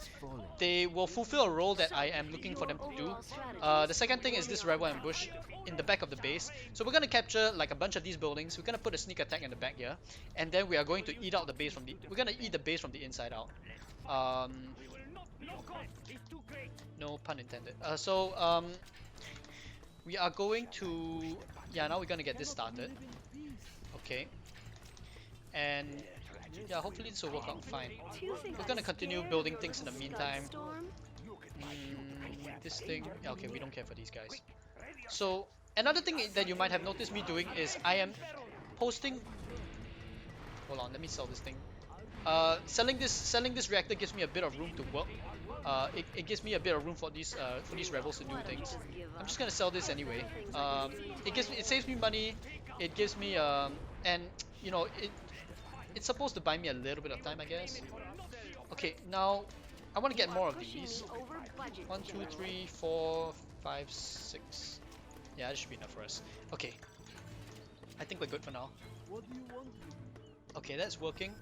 they will fulfill a role that I am looking for them to do. The second thing is this rebel ambush in the back of the base. So we're gonna capture like a bunch of these buildings. We're gonna put a sneak attack in the back here, and then we are going to eat out the base from the. We're gonna eat the base from the inside out. No pun intended. We are going to. Yeah, now we're gonna get this started. Okay. And yeah, hopefully this will work out fine. We're gonna continue building things in the meantime. This thing, yeah, okay, we don't care for these guys. So another thing that you might have noticed me doing is I am posting. Hold on, let me sell this thing. Selling this reactor gives me a bit of room to work. it gives me a bit of room for these rebels to do things. I'm just gonna sell this anyway. It saves me money. It gives me and you know it's supposed to buy me a little bit of time, I guess. Okay, now I want to get more of these. 1, 2, 3, 4, 5, 6. Yeah, that should be enough for us. Okay, I think we're good for now. Okay, that's working.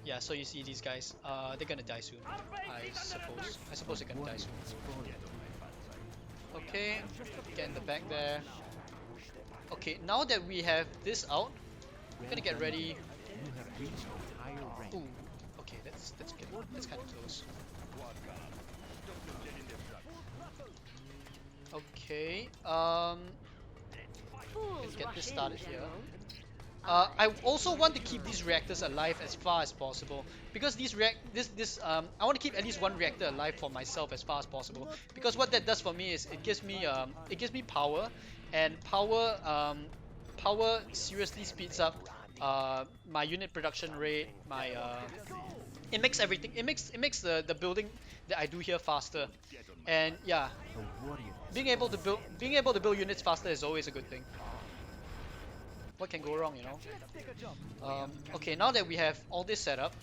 Yeah, so you see these guys, they're gonna die soon, I suppose. I suppose they're gonna die soon. Okay, get in the back there. Okay, now that we have this out, we're gonna get ready. Ooh, okay, that's good. That's kind of close. Okay, let's get this started here. I also want to keep these reactors alive as far as possible because I want to keep at least one reactor alive for myself as far as possible because what that does for me is it gives me power, and power seriously speeds up my unit production rate. It makes everything. It makes the building that I do here faster, and yeah, being able to build units faster is always a good thing. What can go wrong, you know? Okay, now that we have all this set up,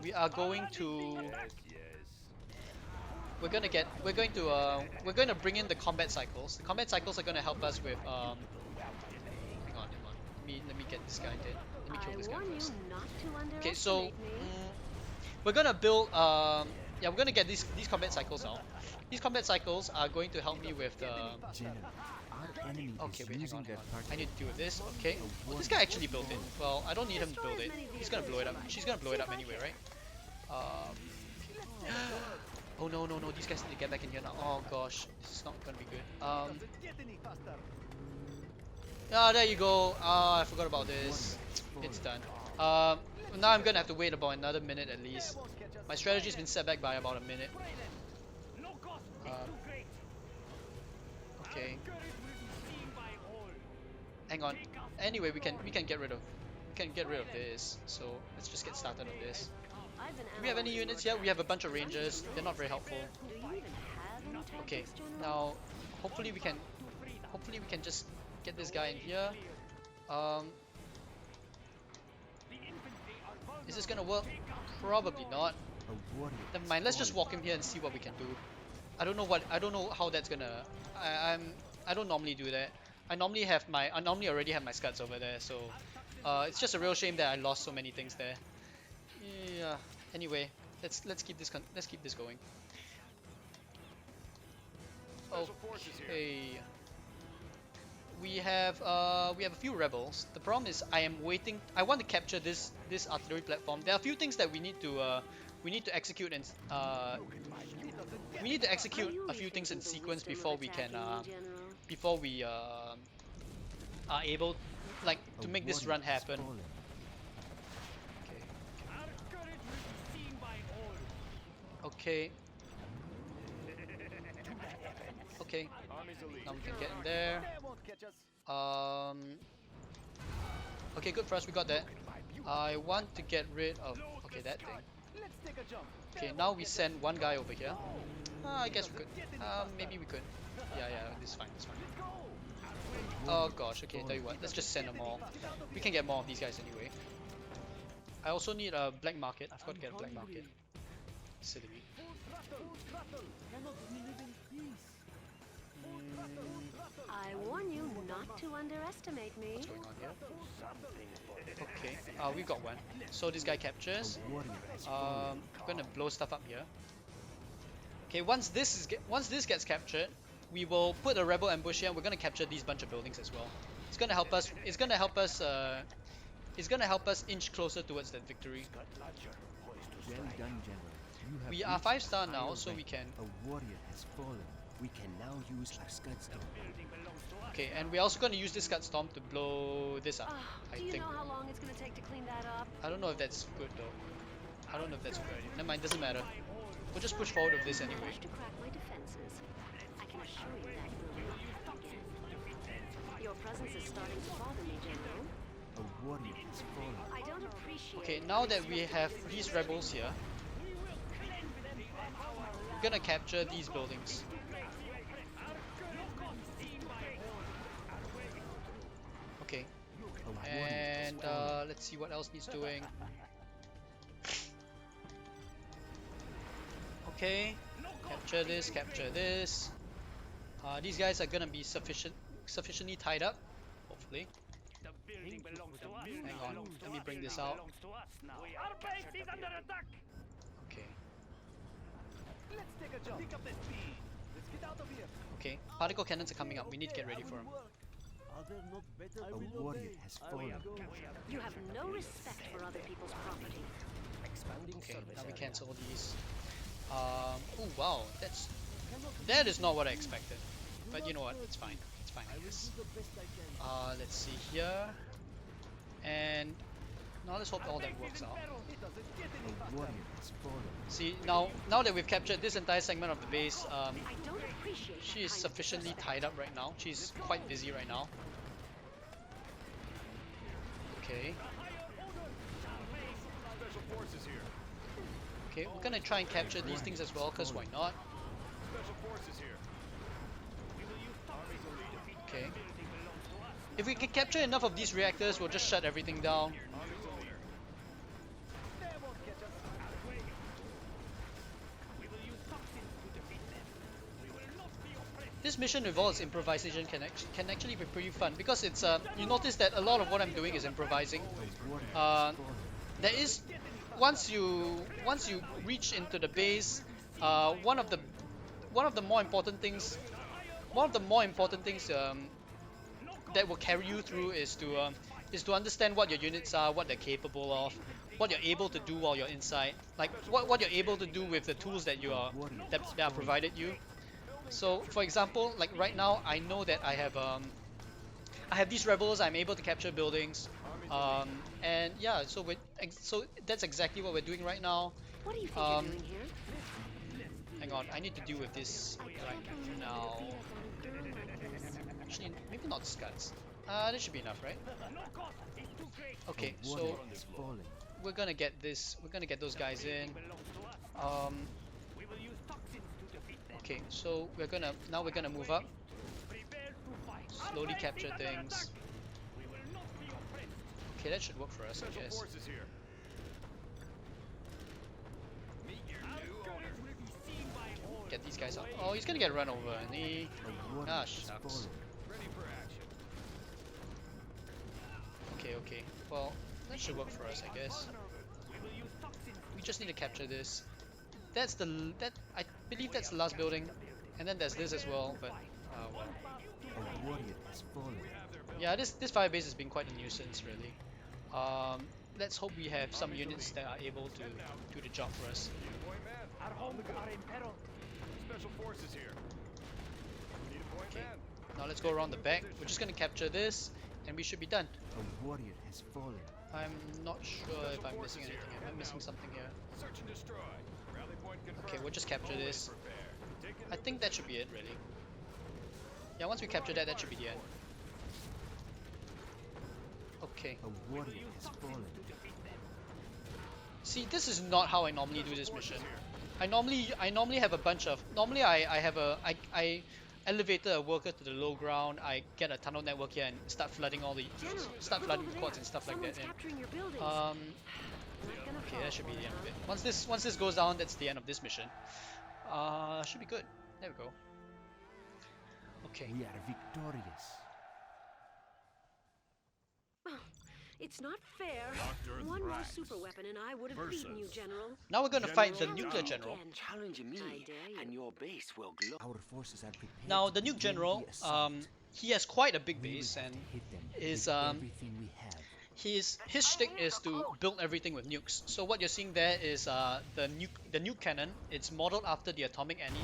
we are going to we're going to bring in the combat cycles. The combat cycles are going to help us with hang on. Let me get this guy dead. Let me kill this guy first. Okay, so we're going to build we're going to get these combat cycles out. These combat cycles are going to help me with the okay, wait, hang on. I need to deal with this. Okay. Well, this guy actually built it. Well, I don't need him to build it. He's gonna blow it up. She's gonna blow it up anyway, right? Oh no. These guys need to get back in here now. Oh gosh, this is not gonna be good. There you go. I forgot about this. It's done. Now I'm gonna have to wait about another minute at least. My strategy's been set back by about a minute. Okay. Hang on. Anyway, we can get rid of this. So let's just get started on this. Do we have any units yet? We have a bunch of rangers. They're not very helpful. Okay. Now, hopefully we can just get this guy in here. Is this gonna work? Probably not. Never mind. Let's just walk him here and see what we can do. I don't know how that's gonna. I don't normally do that. I normally already have my scuds over there, so it's just a real shame that I lost so many things there. Yeah. Anyway, let's keep this going. Okay. We have a few rebels. The problem is I am waiting. I want to capture this artillery platform. There are a few things that we need to execute, and we need to execute a few things in sequence before we can are able to make this run happen. Okay. Okay. Now we can get in there. Okay, good for us. We got that. I want to get rid of that thing. Okay, now we send one guy over here. I guess we could. Maybe we could. Yeah, this is fine. Oh gosh, okay, tell you what, let's just send them all. We can get more of these guys anyway. I also need a black market. I forgot to get a black market. Silly me. I warn you not to underestimate me. What's going on here? Okay, we got one. So this guy captures. I'm gonna blow stuff up here. Okay, once this gets captured, we will put a rebel ambush here, and we're gonna capture these bunch of buildings as well. It's gonna help us. It's gonna help us inch closer towards that victory. Well done, General. We are 5-star now, so we can. A warrior has fallen. We can now use our scud storm. Okay, and we're also gonna use this scud storm to blow this up. I Do you think. know how long it's gonna take to clean that up? I don't know if that's good though. I don't know if that's a good idea. Never mind, doesn't matter. We'll just push forward with this anyway. Rush to crack my defenses. I can assure you that will not happen again. Your presence is starting to bother me, General. A warrior has fallen. I don't appreciate. Okay, now that we have these rebels here, we're gonna capture these buildings. Okay, and let's see what else needs doing. Okay, capture this, capture this. These guys are gonna be sufficiently tied up, hopefully. Hang on, let me bring this out. Okay. Let's take a jump. Pick up the speed. Let's get out of here. Okay, particle cannons are coming up. We need to get ready for them. A warrior has fallen. You have no respect for other people's property. Okay, now we cancel these. Oh wow, that is not what I expected. But you know what? It's fine. It's fine, I guess. Let's see here. And now let's hope all that works out. A warrior has fallen. See, now that we've captured this entire segment of the base, I don't appreciate she is sufficiently tied up right now. She's quite busy right now. Okay. Special forces here. Okay, we're gonna try and capture these things as well, cause why not? Special forces here. Okay. If we can capture enough of these reactors, we'll just shut everything down. This mission involves improvisation can actually be pretty fun because it's you notice that a lot of what I'm doing is improvising. There is once you reach into the base, one of the more important things that will carry you through is to understand what your units are, what they're capable of, what you're able to do while you're inside, like what you're able to do with the tools that that are provided you. So, for example, like right now, I know that I have these rebels. I'm able to capture buildings, and yeah. So that's exactly what we're doing right now. What do you think you're doing here? Hang on, I need to deal with this right now. Actually, maybe not scuds. That should be enough, right? Okay, so we're gonna get this. We're gonna get those guys in. Okay, so we're gonna move up. Slowly capture things. Okay, that should work for us, I guess. Get these guys out. Oh, he's gonna get run over, and he. Ah, shucks. Okay. Well, that should work for us, I guess. We just need to capture this. I believe that's the last building, and then there's this as well. But well. A warrior has fallen. Yeah, this firebase has been quite a nuisance, really. Let's hope we have some units that are able to do the job for us. Our homes are in peril. Special forces here. Need a point Okay. man. Now let's go around the back. We're just gonna capture this, and we should be done. A warrior has fallen. I'm not sure if I'm missing anything. Am I missing something here? Search and destroy. Rally point confirmed. Okay, we'll just capture this. Prepare. Taking I think that should be it, really. Yeah, once we capture that, that should be the end. Okay. A warrior has fallen. See, this is not how I normally do this mission. I normally have a bunch of. Normally, I elevator a worker to the low ground. I get a tunnel network here and start flooding flooding quads and stuff like that. Someone's capturing your buildings. Okay, that should be the end of it. Once this goes down, that's the end of this mission. Should be good. There we go. Okay. We are victorious. It's not fair. Dr. One more Thrax super weapon and I would have beaten you, versus General. Now we're gonna fight the General nuclear Toxin. general. Again. Challenge me, I dare you. and your base will glow. Our forces are prepared. Now the to nuke general, begin the assault. he has quite a big We will base, have and to hit them is with everything we have. his shtick is to build everything with nukes. So what you're seeing there is the nuke cannon. It's modeled after the atomic Annie.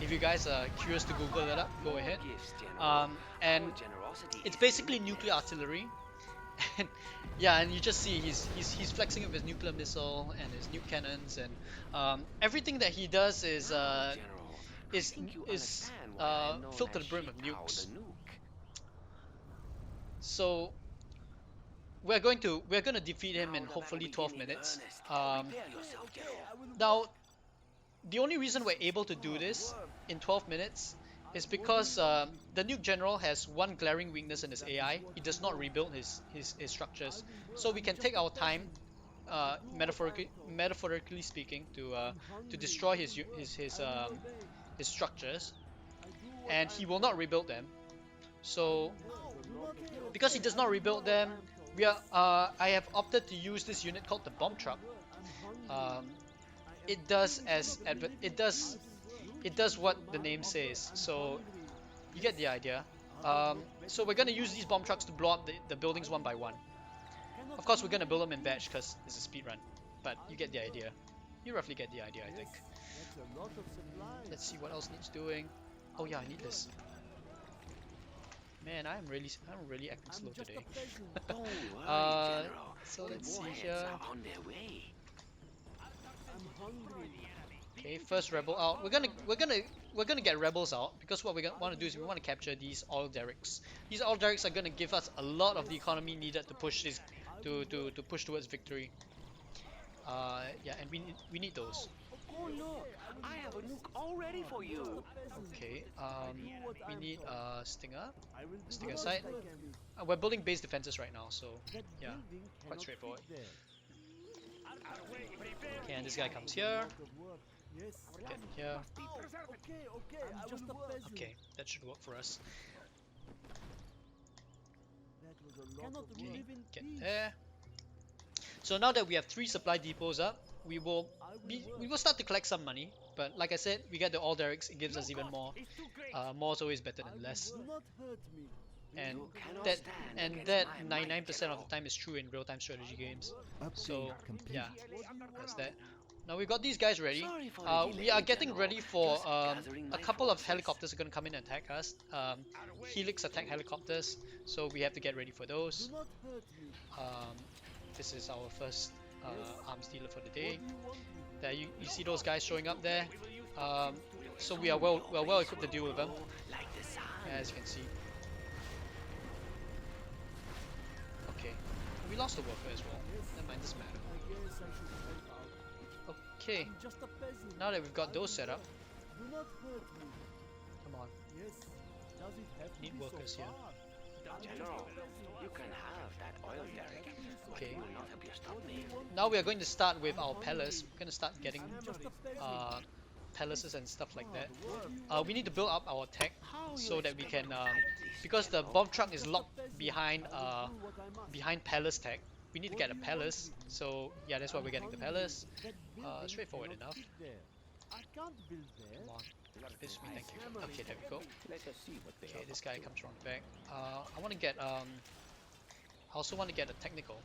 If you guys are curious to Google that up, go ahead. Gifts, General. And Our generosity it's is basically nuclear artillery. And yeah, and you just see he's flexing with his nuclear missile and his nuke cannons, and everything that he does is General, I is think you is understand why I'm known filled to as the brim of Shoutout nukes. the nuke. So we're going to defeat him in Now the hopefully battle 12 begin in minutes. earnest. Prepare yourself, General. Now the only reason we're able to do this in 12 minutes is because the nuke general has one glaring weakness in his AI. He does not rebuild his structures. So we can take our time, metaphorically speaking, to destroy his structures, and he will not rebuild them. So because he does not rebuild them, I have opted to use this unit called the bomb truck. It does what the name says, so you get the idea. So we're gonna use these bomb trucks to blow up the buildings one by one. Of course, we're gonna build them in batch because it's a speed run, but you get the idea. You roughly get the idea, I think. Let's see what else needs doing. Oh yeah, I need this. Man, I'm really acting slow today. So let's see here. Okay, first rebel out. We're gonna get rebels out because what we want to do is we want to capture these oil derricks. These oil derricks are gonna give us a lot of the economy needed to push this to push towards victory. Yeah, and we need those. Oh look, I have a nuke all ready for you. Okay, we need Stinger site. We're building base defenses right now, so yeah, quite straightforward. Okay, and this guy comes here. Get here. Okay, that should work for us. Okay, get there. So now that we have 3 supply depots up, we will start to collect some money. But like I said, we get the all derricks, it gives us even more. More is always better than less. And that 99% of the time is true in real-time strategy games. So yeah, that's that. Now we've got these guys ready. We are getting ready for a couple of helicopters are going to come in and attack us. Helix attack helicopters, so we have to get ready for those. This is our first arms dealer for the day. There you see those guys showing up there. So we are well equipped to deal with them, as you can see. Okay, we lost the worker as well. Never mind, doesn't matter. Okay, now that we've got those set up, come on, need workers here. General, you can have that oil derrick. Okay, Will not help you stop me. now we are going to start with our palace. We're going to start getting palaces and stuff like that. We need to build up our tech so that we can, because the bomb truck is locked behind palace tech. We need to get a palace, so yeah, that's why we're getting the palace. Straightforward enough. Come on, this me, thank you. Okay, there we go. Okay, this guy comes around the back. I want to get I also want to get a technical.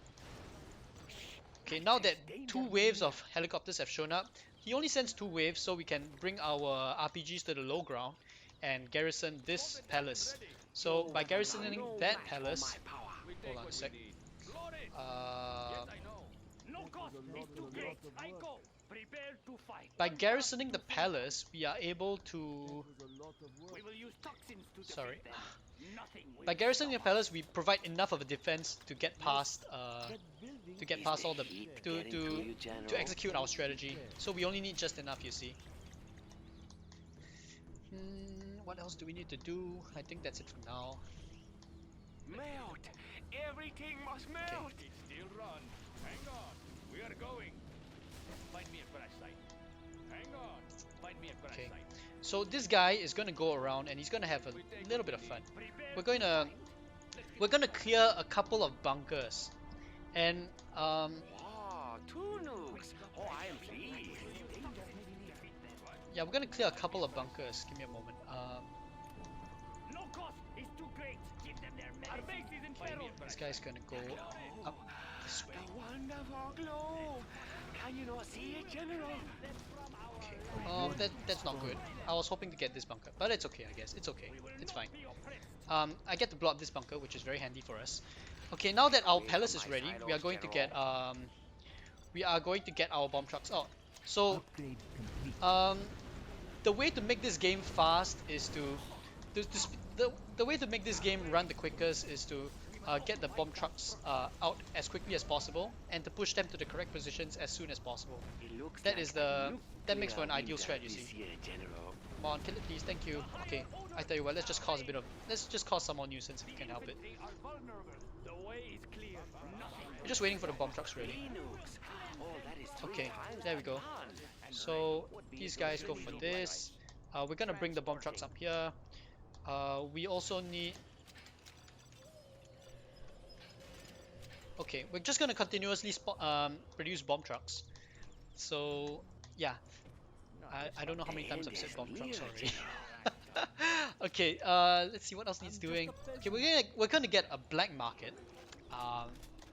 Okay, now that 2 waves of helicopters have shown up, he only sends 2 waves, so we can bring our RPGs to the low ground and garrison this palace. So by garrisoning that palace, hold on a sec. By garrisoning the palace, we are able to. Sorry. By garrisoning the palace, we provide enough of a defense to get past all the to execute our strategy. So we only need just enough, you see. What else do we need to do? I think that's it for now. Melt! Everything must melt! It's still run. Hang on. We are going. Find me at crash site. Hang on. Find me at crash Okay. site. So this guy is gonna go around and he's gonna have a little bit of fun. We're gonna clear a couple of bunkers, and Wow, 2 nukes. Oh, I am pleased. yeah, we're gonna clear a couple of bunkers. Give me a moment. No cost is too great. Give them their medicine. Our base is in peril. This guy's gonna go up this way. The wonderful glow. Can you not see it, General? Okay. Oh, that's not good. I was hoping to get this bunker, but it's okay, I guess. It's okay. It's fine. I get to blow up this bunker, which is very handy for us. Okay, now that our palace is ready, we are going to get our bomb trucks out. So, the way to make this game fast is the way to make this game run the quickest is to get the bomb trucks out as quickly as possible and to push them to the correct positions as soon as possible. That makes for an ideal strat, you see. Come on, kill it please, thank you. Okay, I tell you what, let's just cause some more nuisance if we can help it. We're just waiting for the bomb trucks really. Okay, there we go. So these guys go for this. We're gonna bring the bomb trucks up here. We also need... Okay, we're just gonna continuously produce bomb trucks. So yeah, I don't know how many times I've said bomb trucks already. Okay, let's see what else needs doing. Okay, we're gonna get a black market.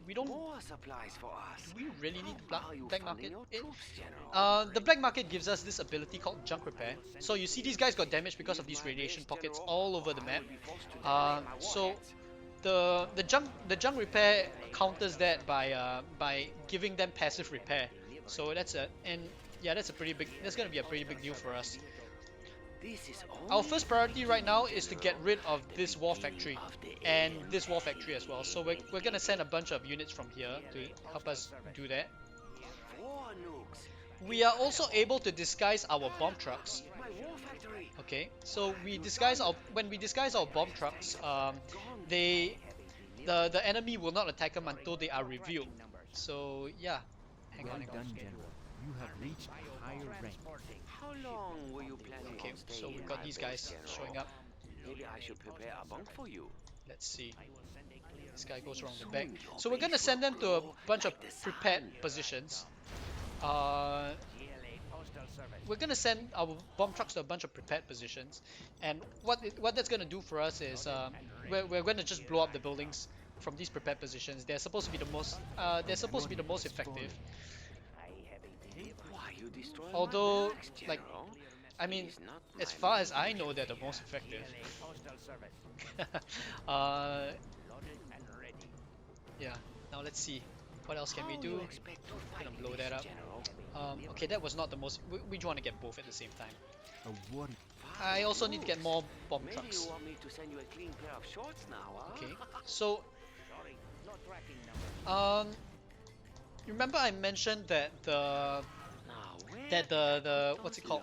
We don't... More supplies for us. Do we really need the black market? General. The black market gives us this ability called junk repair. So you see these guys got damaged because of these radiation pockets all over the map. So the junk repair counters that by giving them passive repair. So that's gonna be a pretty big deal for us. Our first priority right now is to get rid of this war factory and this war factory as well. So we're gonna send a bunch of units from here to help us do that. We are also able to disguise our bomb trucks. Okay, so when we disguise our bomb trucks, the enemy will not attack them until they are revealed. So yeah, hang on. You have reached higher rank. How long were you planning Okay, on so staying we've in got that these base, guys General? showing up. Maybe I should prepare a bunk for you. Let's see. This guy goes around the back. So we're gonna send them to a bunch of prepared positions. We're gonna send our bomb trucks to a bunch of prepared positions, and what that's gonna do for us is we're gonna just blow up the buildings from these prepared positions. They're supposed to be the most effective. Why you destroy Although, my barracks, like, General? I mean, He's not as my far as I know, they're the most effective. Yeah. Now let's see. What else can we How do? you expect to I'm fight gonna blow this, that up. General? Okay, that was not the most. We want to get both at the same time. A warrior. I also need to get more bomb Maybe trucks. you want me to send you a clean pair of shorts now, huh? Okay. So, remember I mentioned that Now, the what's it called?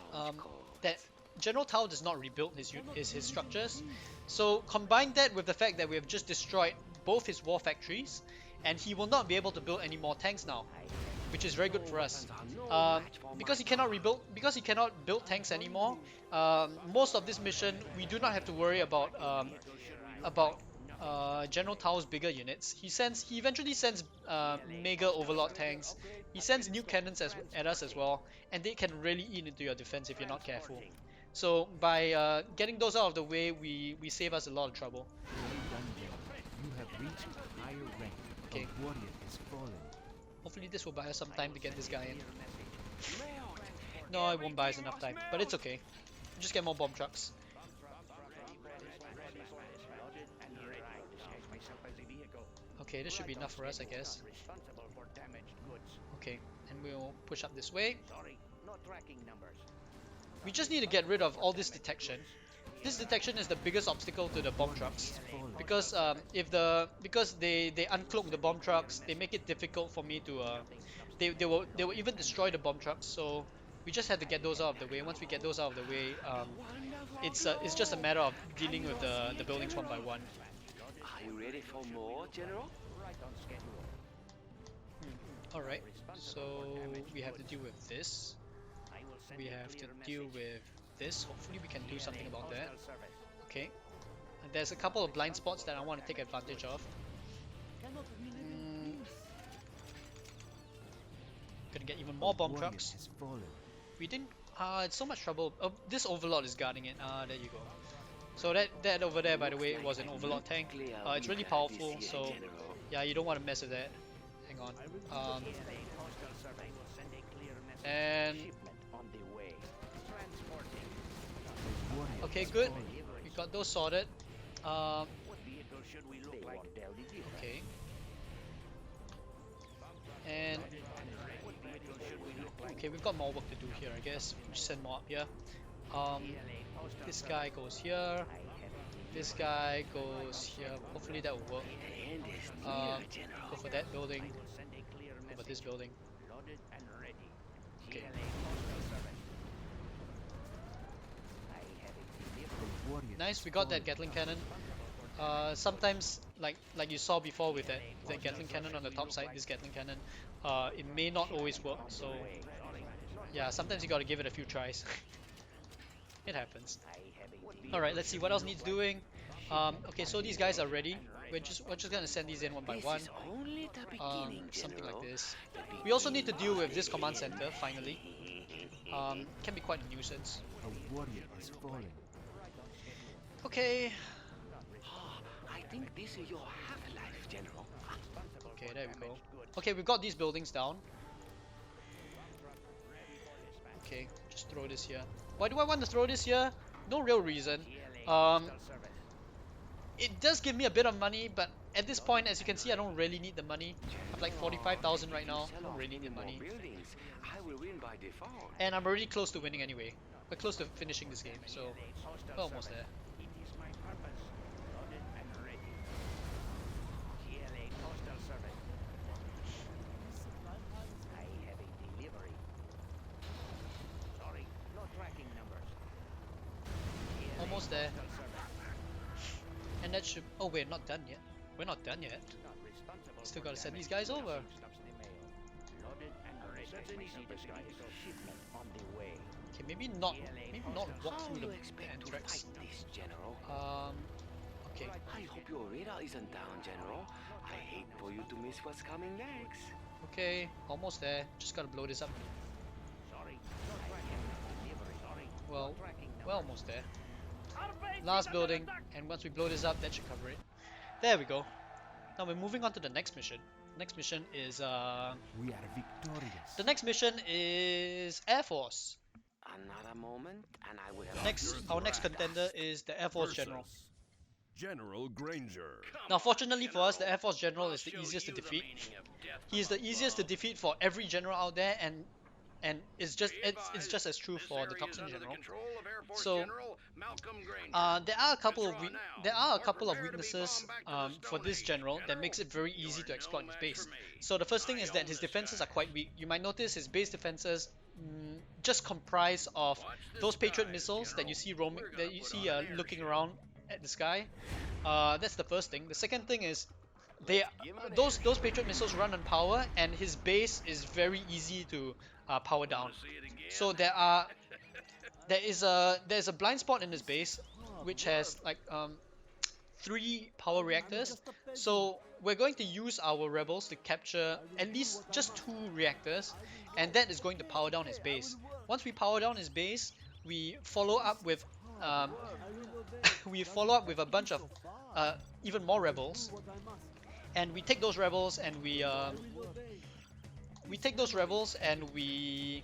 That General Tao does not rebuild his structures. So combine that with the fact that we have just destroyed both his war factories, and he will not be able to build any more tanks now, which is very good for us. Because he cannot build tanks anymore. Most of this mission we do not have to worry about General Tao's bigger units. He eventually sends mega overlord tanks. He sends new cannons at us as well, and they can really eat into your defense if you're not careful. So by getting those out of the way, we save us a lot of trouble. Well done, General. You have reached higher rank. Okay. A warrior has fallen. Hopefully this will buy us some time to get this guy in. No, it won't buy us enough time, but it's okay. Just get more bomb trucks. Okay, this should be enough for us, I guess. Okay, and we'll push up this way. We just need to get rid of all this detection. This detection is the biggest obstacle to the bomb trucks, because because they uncloak the bomb trucks, they make it difficult for me to they will even destroy the bomb trucks. So we just have to get those out of the way. Once we get those out of the way, it's just a matter of dealing with the buildings one by one. Are you ready for more, General? Alright, so we have to deal with this. We have to deal with this. Hopefully we can do something about that. Okay. And there's a couple of blind spots that I want to take advantage of. Gonna get even more bomb Warrior trucks. has fallen. We didn't... it's so much trouble. Oh, this overlord is guarding it. There you go. So that over there, by the way, was an overlord tank. It's really powerful, so yeah, you don't want to mess with that. Hang on. And okay, good. We got those sorted. Okay. And okay, we've got more work to do here, I guess. Just send more up here. This guy goes here. This guy goes here. Hopefully that will work. Go for that building. Go for this building. Okay. Nice, we got that Gatling cannon. Sometimes, like you saw before with that Gatling cannon on the top side, this Gatling cannon, it may not always work. So yeah, sometimes you gotta give it a few tries. It happens. All right, let's see what else needs doing. Okay, so these guys are ready. We're just gonna send these in one by one. Something like this. We also need to deal with this command center finally. Can be quite a nuisance. A warrior is falling. Okay. I think this is your half-life, General. Okay, there we go. Okay, we've got these buildings down. Okay, just throw this here. Why do I want to throw this here? No real reason. It does give me a bit of money, but at this point, as you can see, I don't really need the money. I have like 45,000 right now. I don't really need the money. I will win by default. And I'm already close to winning anyway. We're close to finishing this game, so we're almost there. Almost there. And that should... Oh, we're not done yet. We're not done yet. Still gotta send these guys over. Okay, maybe not walk through the Thrax. Okay. I hope your radar isn't down, General. I hate for you to miss what's coming next. Okay, almost there. Just gotta blow this up. Well, we're almost there. Last building, and once we blow this up, that should cover it. There we go. Now we're moving on to the next mission. Next mission is We are victorious. the next mission is Air Force. Another moment, and I would have Our next contender is the Air Force General. General Granger. Now, fortunately for us, the Air Force General is the easiest to defeat. He is the easiest to defeat for every general out there, and it's just as true for the Toxin General. So there are a couple of weaknesses for this general that makes it very easy to exploit his base. So the first thing is that his defenses are quite weak. You might notice his base defenses just comprise of those Patriot missiles that you see looking around at the sky. That's the first thing. The second thing is those Patriot missiles run on power, and his base is very easy to power down. So there's a blind spot in his base which has like 3 power reactors. So we're going to use our rebels to capture at least just 2 reactors, and that is going to power down his base. Once we power down his base, we follow up with a bunch of even more rebels, and we take those rebels and we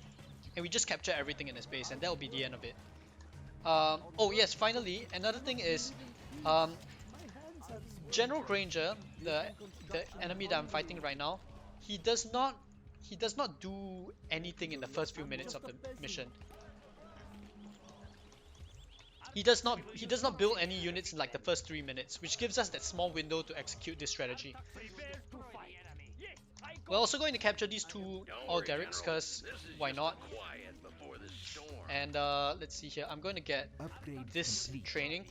just capture everything in his base, and that will be the end of it. Oh yes, finally, another thing is General Granger, the enemy that I'm fighting right now, he does not do anything in the first few minutes of the mission. He does not build any units in like the first 3 minutes, which gives us that small window to execute this strategy. We're also going to capture these 2 all derricks, because why not? And let's see here, I'm going to get this training.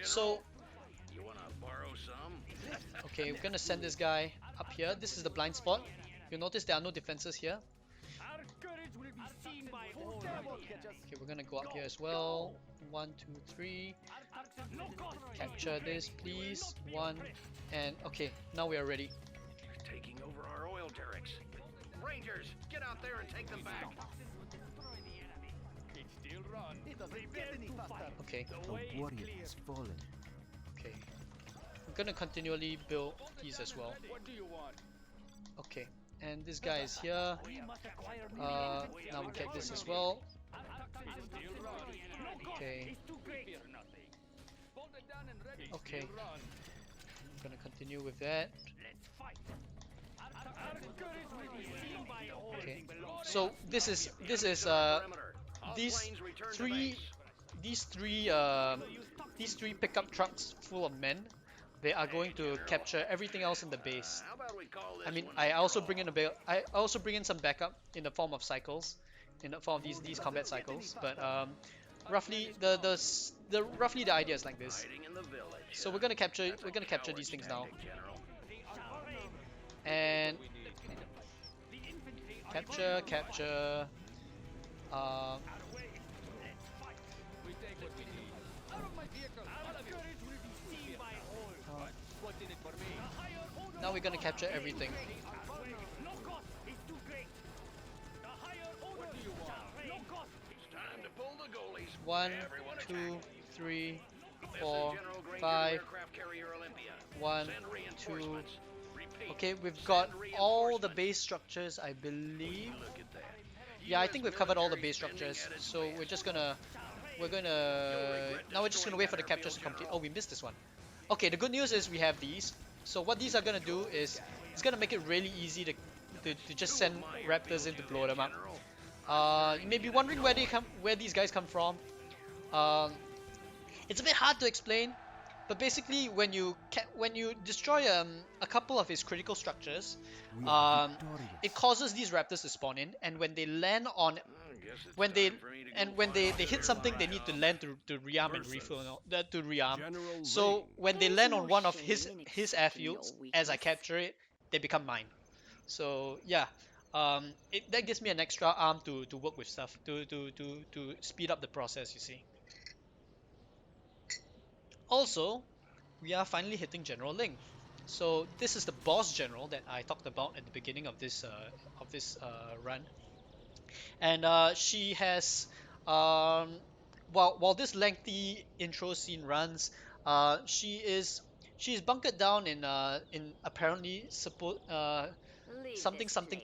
So, okay, we're going to send this guy up here. This is the blind spot. You'll notice there are no defenses here. Okay, we're gonna go up here as well. 1, 2, 3. Capture this, please. 1, and okay, now we are ready. Taking over our oil derricks. Rangers, get out there and take them back. Okay. A warrior has fallen. Okay. I'm gonna continually build these as well. Okay. And this guy is here. Now we get this as well. Okay. Okay. I'm gonna continue with that. Okay. So this is these these three pickup trucks full of men, they are going to capture everything else in the base. How about we call this I mean, one I also bring Straw? in I also bring in some backup in the form of cycles, in the form of these combat cycles. But roughly roughly the idea is like this. Hiding in the village. So That's we're a gonna capture coward's these things now, tactic, General. and capture. Um, We take what we need. Out of my vehicle! All of you! What's in it for me? now we're gonna capture everything. What do you want? It's time to pull the goalies. 1, Everyone 2, attack. 3, This 4, is General Granger, 5. aircraft carrier Olympia. 1, Send 2. reinforcements. Repeat. Okay, we've got Send all the reinforcements. base structures, I believe. Look at that. Yeah, I think we've covered all the military base spending structures. at its So we're best. just gonna now we're just gonna wait for the captures to complete. Oh, we missed this one. Okay, the good news is we have these. So what these are gonna do is it's gonna make it really easy to just send raptors in to blow them up. You may be wondering where these guys come from. It's a bit hard to explain, but basically when you destroy a couple of his critical structures, it causes these raptors to spawn in, and when they land on when they hit something, they need to land to rearm and refill, to rearm. So when they land on one of his airfields, as I capture it, they become mine. So yeah, that gives me an extra arm to work with stuff, to speed up the process, you see. Also, we are finally hitting General Ling. So this is the boss general that I talked about at the beginning of this run, and she has while this lengthy intro scene runs, she's bunkered down in apparently something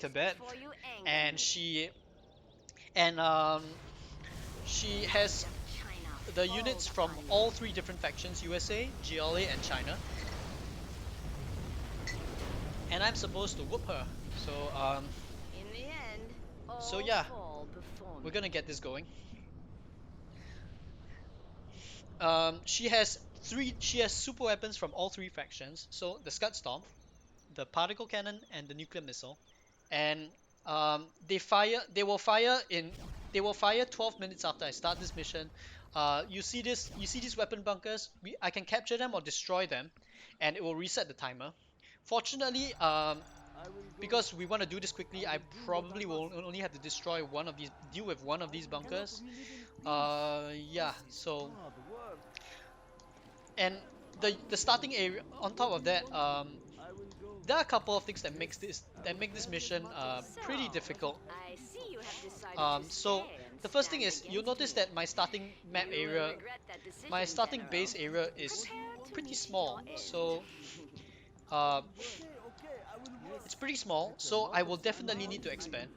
Tibet, and she has the units from all three different factions: USA, GLA, and China. And I'm supposed to whoop her. So In the end, So all yeah, fall before we're me. gonna get this going. She has super weapons from all three factions. So the Scud Storm, the particle cannon, and the nuclear missile. And they will fire 12 minutes after I start this mission. You see these weapon bunkers. I can capture them or destroy them, and it will reset the timer. Fortunately, because we want to do this quickly, I probably will only have to deal with one of these bunkers. Yeah. So, and the starting area. On top of that, there are a couple of things that make this mission pretty difficult. I see you have decided to So stay and the first thing stand is you'll against notice me. that my starting map You will area, regret that decision, my starting General. base area is Prepare to pretty meet small. your end. So uh, it's pretty small. So I will definitely need to expand.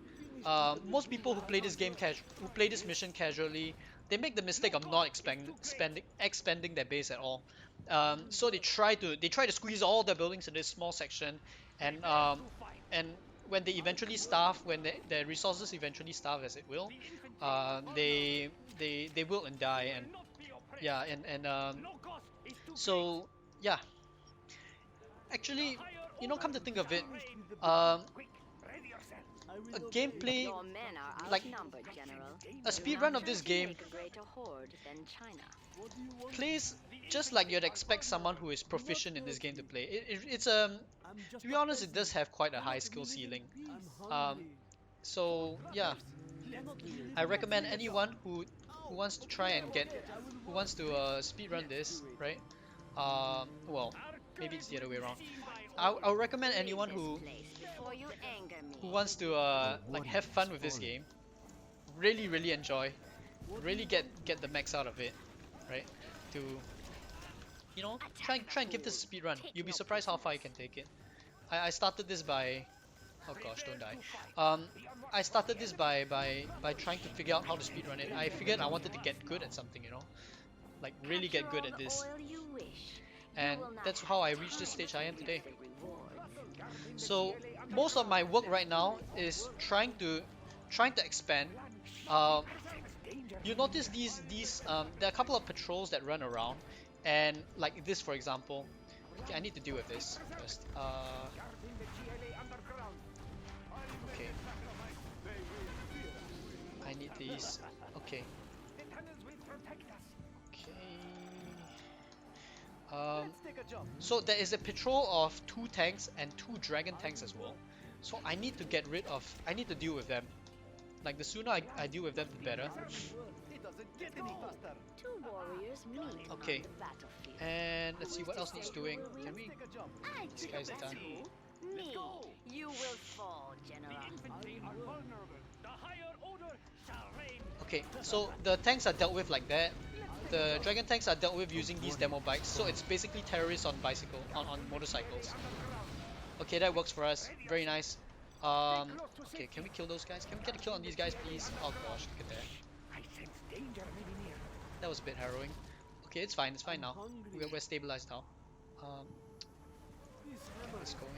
Most people who play this mission casually, they make the mistake of not expanding their base at all. So they try to squeeze all their buildings in this small section, and when they eventually starve, when their resources eventually starve, as it will, they will and die, and yeah, so yeah, actually, come to think of it, a gameplay Your men are like outnumbered, General. a speedrun of this game Make a greater horde than China. plays just like you'd expect someone who is proficient in this game to play. It's to be honest, it does have quite a high skill ceiling. So yeah, I recommend anyone who wants to try and who wants to speedrun this, right? Well, maybe it's the other way around. I'll recommend anyone who Before you anger me. wants to like have fun with this game, really enjoy, really get the max out of it, right? To try and give this a speed run. You'll be surprised how far you can take it. I started this by, oh gosh, don't die. I started this by trying to figure out how to speed run it. I figured I wanted to get good at something, like really get good at this. And that's how I reached this stage I am today. So most of my work right now is trying to expand. you notice there are a couple of patrols that run around, and like this for example. Okay, I need to deal with this first. Okay. I need these. Okay. Okay. So there is a patrol of 2 tanks and 2 dragon tanks as well. So I need to I need to deal with them. Like the sooner I deal with them, the better. Two warriors meet Okay. on the battlefield. And let's see what else needs doing. Can we? I This guy's done. Me. You will fall, General. Okay, so the tanks are dealt with like that. The dragon tanks are dealt with using these demo bikes. So it's basically terrorists on on motorcycles. Okay, that works for us. Very nice. Okay, can we kill those guys? Can we get a kill on these guys, please? Oh gosh, look at that. That was a bit harrowing. Okay, it's fine now. We're stabilized now. What's going?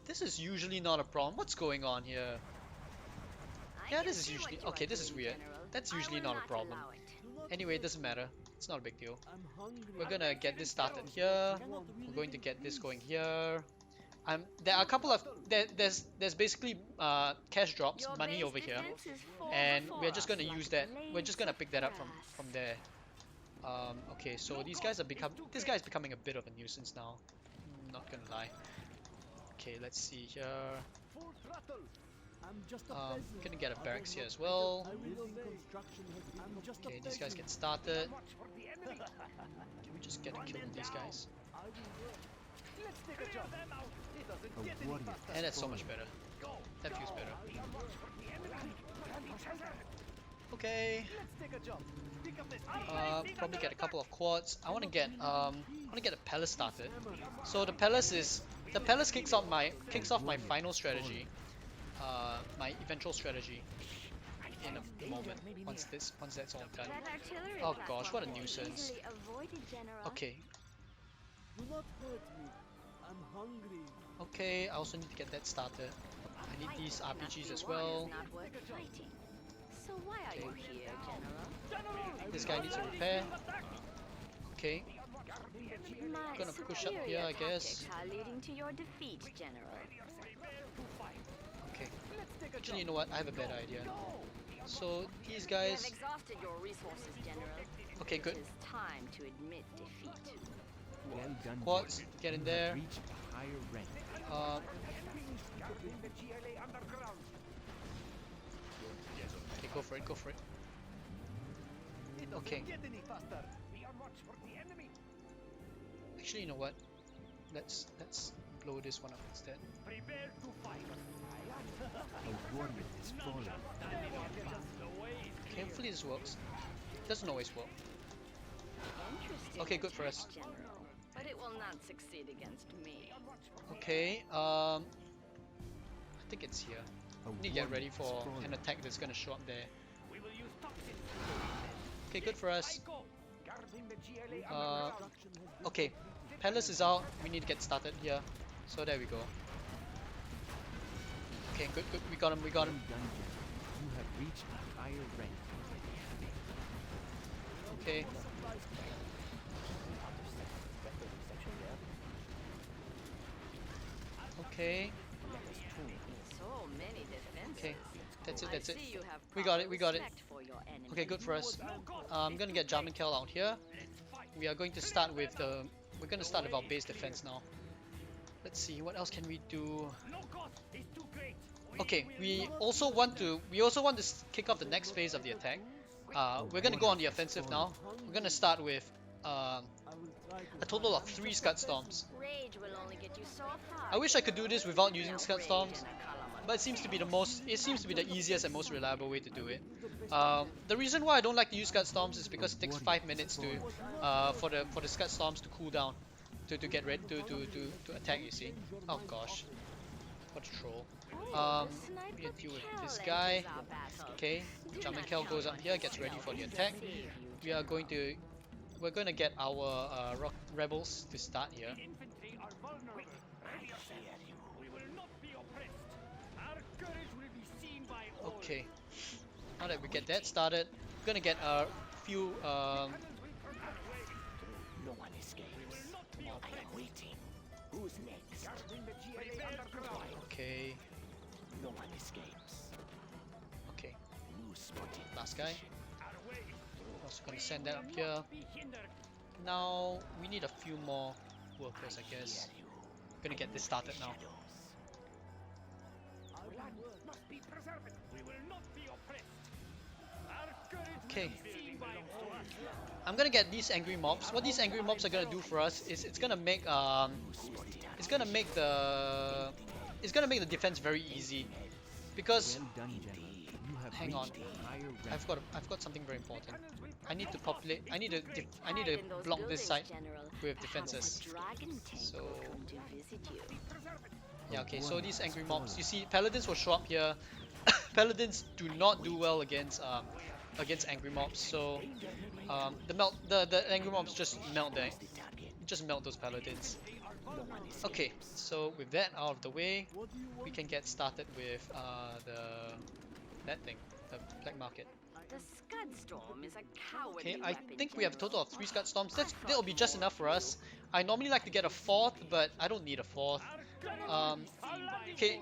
This is usually not a problem. What's going on here? Yeah, this is usually... Okay, this is weird. That's usually not a problem. Anyway, it doesn't matter. It's not a big deal. We're gonna get this started here. We're going to get this going here. There are a couple of... There's basically cash drops, money over here. And we're just gonna use that. We're just gonna pick that up from there. Okay, so these guys are this guy's becoming a bit of a nuisance now. Not gonna lie. Okay, let's see here. Gonna get a barracks here as well. Okay, these guys get started. Can we just get a kill on these guys? And that's so much better. That feels better. Okay. Probably get a couple of quads. I want to get a palace started. So the palace kicks off my final strategy. My eventual strategy in a moment once that's all done. Oh gosh, what a nuisance. Okay. Okay, I also need to get that started. I need these RPGs as well. So why are you here, General? This guy needs a repair. Okay. Gonna push up here, I guess. Are leading to your defeat, General. Okay. Actually, you know what? I have a better idea. So these You guys. have exhausted your resources, General. Okay, good. It is time to admit defeat. Well done, Quads, warrior. get in You there. have reached a higher rank. Okay, go for it. Go for it. Okay. Actually, you know what? Let's blow this one up instead. A warrior is fallen. Okay, hopefully this works. Doesn't always work. Interesting Okay, good for us. attack, General, but it will not succeed against me. Okay, I think it's here. A We need to get warrior ready is for fallen. an attack that's gonna show up there. We will use toxin. Okay, good for us. Go. Guarding the GLA Uh, okay, palace is out. We need to get started here. So there we go. Okay, good. We got him. Well done, general. You have reached a higher rank. Okay. Okay. So many defenses. Okay. That's it. That's I it. see you have We got it. We got it. respect for your enemy. Okay, good for us. I'm gonna get Jarman Kel out here. We are going to start with the. We're gonna start with our base defense now. Let's see. What else can we do? No cost is too great. Okay. We also want to kick off the next phase of the attack. We're gonna go on the offensive now. We're gonna start with a total of 3 Scud Storms. Rage will only get you so far. I wish I could do this without using Scud Storms, but it seems to be the easiest and most reliable way to do it. The reason why I don't like to use Scud Storms is because it takes 5 minutes to for the Scud Storms to cool down to get ready to attack. You see? Oh gosh, what a troll. We can deal with this guy. Okay, Jarman Kel goes up here, gets ready for the attack. We're going to get our rock rebels to start here. Infantry are vulnerable. We will not be oppressed. Our courage will be seen by all. Okay. Now that we get that started, we're gonna get a few No one escapes. I am waiting. Who's next? okay. No one escapes. Okay. New spotted. Last guy. Also gonna send that up here. Now we need a few more workers, I guess. Gonna get this started now. Our land must be preserved. We will not be oppressed. Our courage Okay. will be belongs to us. I'm gonna get these angry mobs. What these angry mobs are gonna do for us is it's gonna make the defense very easy, because Well done, General. You have hang on, reached a higher rank. I've got something very important. I need to populate. I need to Hide in those block this buildings, side General. with Perhaps defenses. a dragon tank So- will come to visit you. Yeah, okay, so these angry mobs, you see, paladins will show up here. Paladins do not do well against angry mobs, so the angry mobs just melt those paladins. Okay, so with that out of the way, we can get started with that thing, the black market. The Scud Storm is a cowardly Okay, I weapon, think we have a General. total of 3 Scud Storms. That'll be just enough for us. I normally like to get a 4th, but I don't need a 4th. Okay,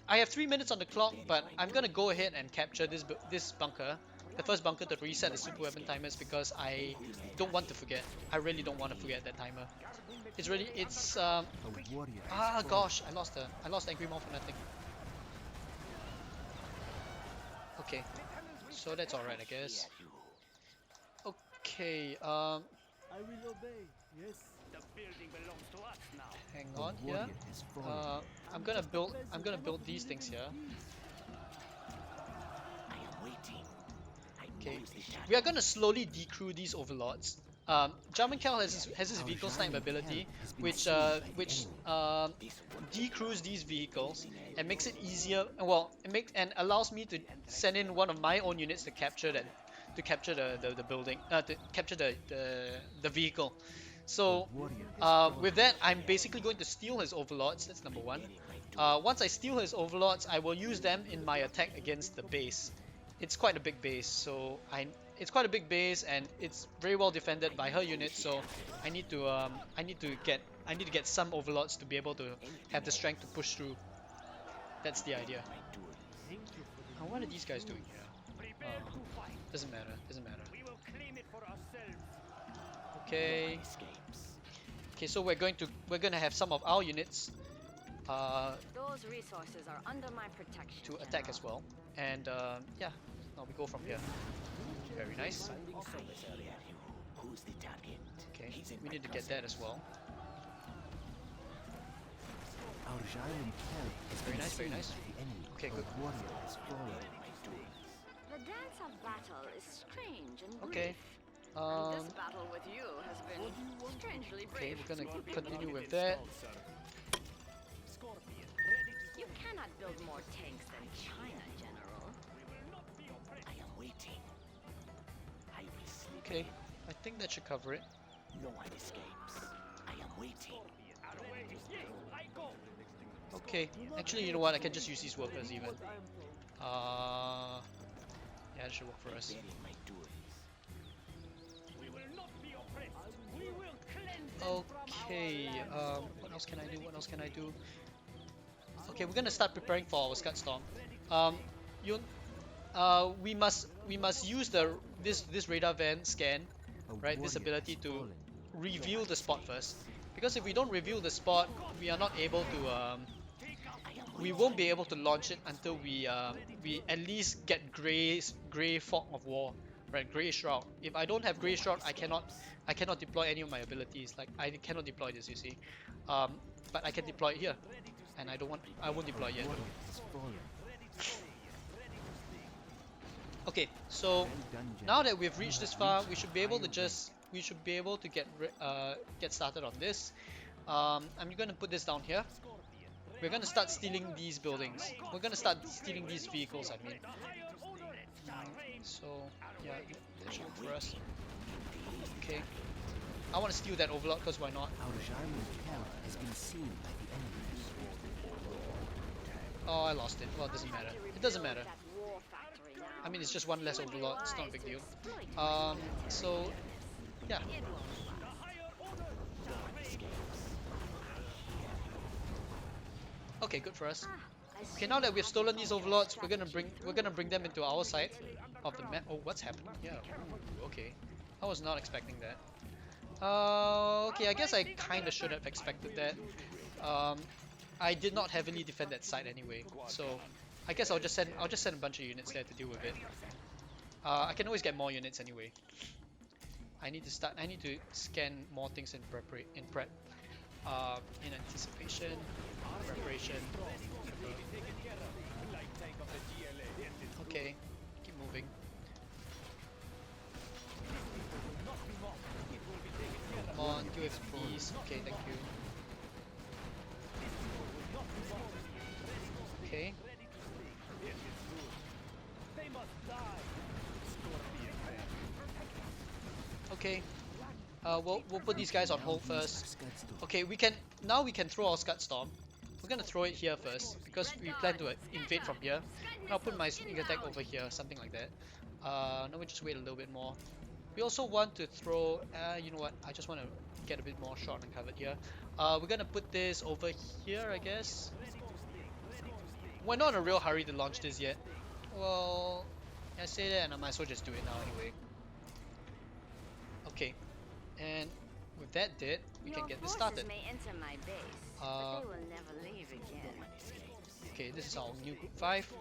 I have 3 minutes on the clock, but I'm gonna go ahead and capture this bunker, the first bunker, to reset the super weapon timers, because I don't want to forget. I really don't want to forget that timer. It's A warrior has fallen. gosh, I lost angry mob for nothing. Okay, so that's all right, I guess. Okay, The building belongs to us now. hang A on here. warrior has fallen. I'm gonna build these things here. I am waiting. I Okay, know the shadow. we are gonna slowly decrew these overlords. German Cal has his vehicle snipe ability, which decrews these vehicles and makes it easier. Well, and allows me to send in one of my own units to capture the building, to capture the vehicle. So with that, I'm basically going to steal his overlords. That's number one. Once I steal his overlords, I will use them in my attack against the base. It's quite a big base, so it's quite a big base, and it's very well defended by her units. So I need to get some overlords to be able to have the strength to push through. That's the idea. What are these guys doing here? Prepare to fight. Doesn't matter. Doesn't matter. We will claim it for ourselves. Okay. Escapes. Okay, so we're gonna have some of our units Those resources are under my protection, to attack General. as well, and yeah, now we go from here. Very nice. Who's the target? Okay, He's in we my need to get that as well. Our giant hell has Very been nice, very seen nice. by the enemy. Okay, A good. warrior has fallen. The dance of battle is strange and Okay. brief. And this battle with you has been strangely Okay, brief. we're gonna continue with that. You cannot build more tanks than China, General. I am waiting. I will sleep. Okay, I think that should cover it. No one escapes. I am waiting. Okay, actually, you know what? I can just use these workers even. Yeah, that should work for us. Bearing my tools. We will not be oppressed. We will cleanse them Okay, what else can I do? What else can I do? Okay, we're gonna start preparing for our Scud Storm. We must use this radar van scan, A right? This warrior ability has to fallen. reveal the spot first, because if we don't reveal the spot, we are not able to we won't be able to launch it until we at least get gray fog of war, right? Gray shroud. If I don't have gray shroud, I cannot deploy any of my abilities. Like I cannot deploy this, you see. But I can deploy it here, and I won't deploy yet. Warrior has fallen. Okay, so Well done, now General. that we've reached this far, we should be able to get started on this. I'm gonna put this down here. We're gonna start stealing these buildings. We're gonna start stealing these vehicles, I mean. So yeah, that should work for us. Okay. I want to steal that overlord, because why not? Our Jarman hell has been seen by the enemy. Oh, I lost it. Well, it doesn't matter. It doesn't matter. That war your factory now. I mean, it's just one less It would be overlord. It's not a wise big to deal. exploit my military So yeah. It won't last. Okay, good for us. I Okay, see now that you we've have stolen a these clear overlords, we're strategy. gonna bring them into our side of the map. Oh, what's happening? Yeah. Ooh, okay. I was not expecting that. Okay, I guess I kinda should have expected that. I did not heavily defend that side anyway, so I guess I'll just send a bunch of units there to deal with it. I can always get more units anyway. I need to scan more things in prep. In anticipation, preparation. Okay, keep moving. Come on, deal with these. Okay, thank you. Okay. Okay. We'll put these guys on hold first. Okay, we can throw our Scud Storm. We're gonna throw it here first because we plan to invade from here. And I'll put my sneak attack over here, something like that. Now we just wait a little bit more. We also want to throw. You know what? I just want to get a bit more short and covered here. We're gonna put this over here, I guess. We're not in a real hurry to launch this yet. Well, I say that, and I might as well just do it now anyway. Okay, and with that did, we can get this started. May enter my base, but they will never leave again. Okay, this is our new group 5.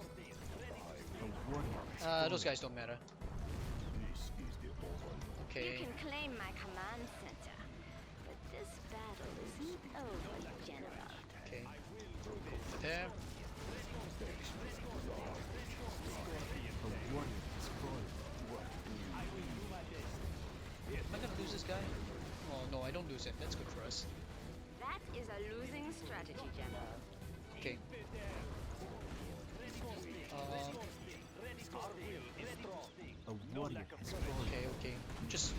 Those guys don't matter. You Okay, can claim my command center, but this battle isn't over, General. okay. Over there. Am I gonna lose this guy? Oh no, I don't lose him. That's good for us. That is a losing strategy, General. Okay. Okay.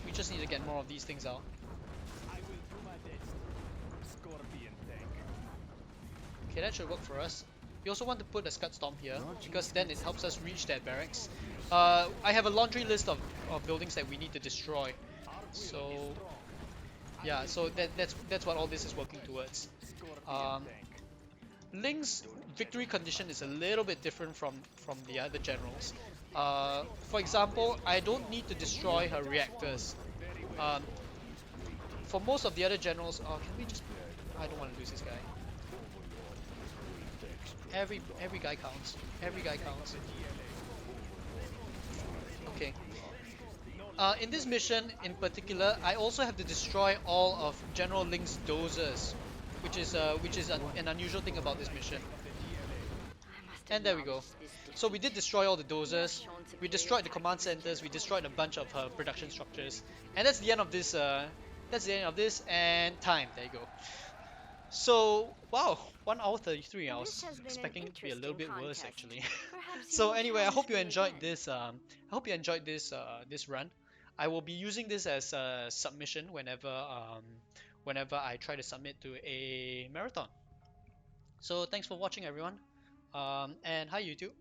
We just need to get more of these things out. Okay, that should work for us. We also want to put a Scud Storm here because then it helps us reach that barracks. I have a laundry list of buildings that we need to destroy. So yeah, so that's what all this is working towards. Ling's victory condition is a little bit different from the other generals. For example, I don't need to destroy her reactors. For most of the other generals, can we just? I don't want to lose this guy. Every guy counts. Every guy counts. Okay. In this mission in particular, I also have to destroy all of General Ling's dozers, which is an unusual thing about this mission. And there we go. So we did destroy all the dozers. We destroyed the command centers. We destroyed a bunch of her production structures. And that's the end of this. That's the end of this. And time. There you go. So wow, 1 hour 33. I was expecting it to be a little bit worse actually. So anyway, I hope you enjoyed this. I hope you enjoyed this run. I will be using this as a submission whenever I try to submit to a marathon. So thanks for watching, everyone. And hi YouTube.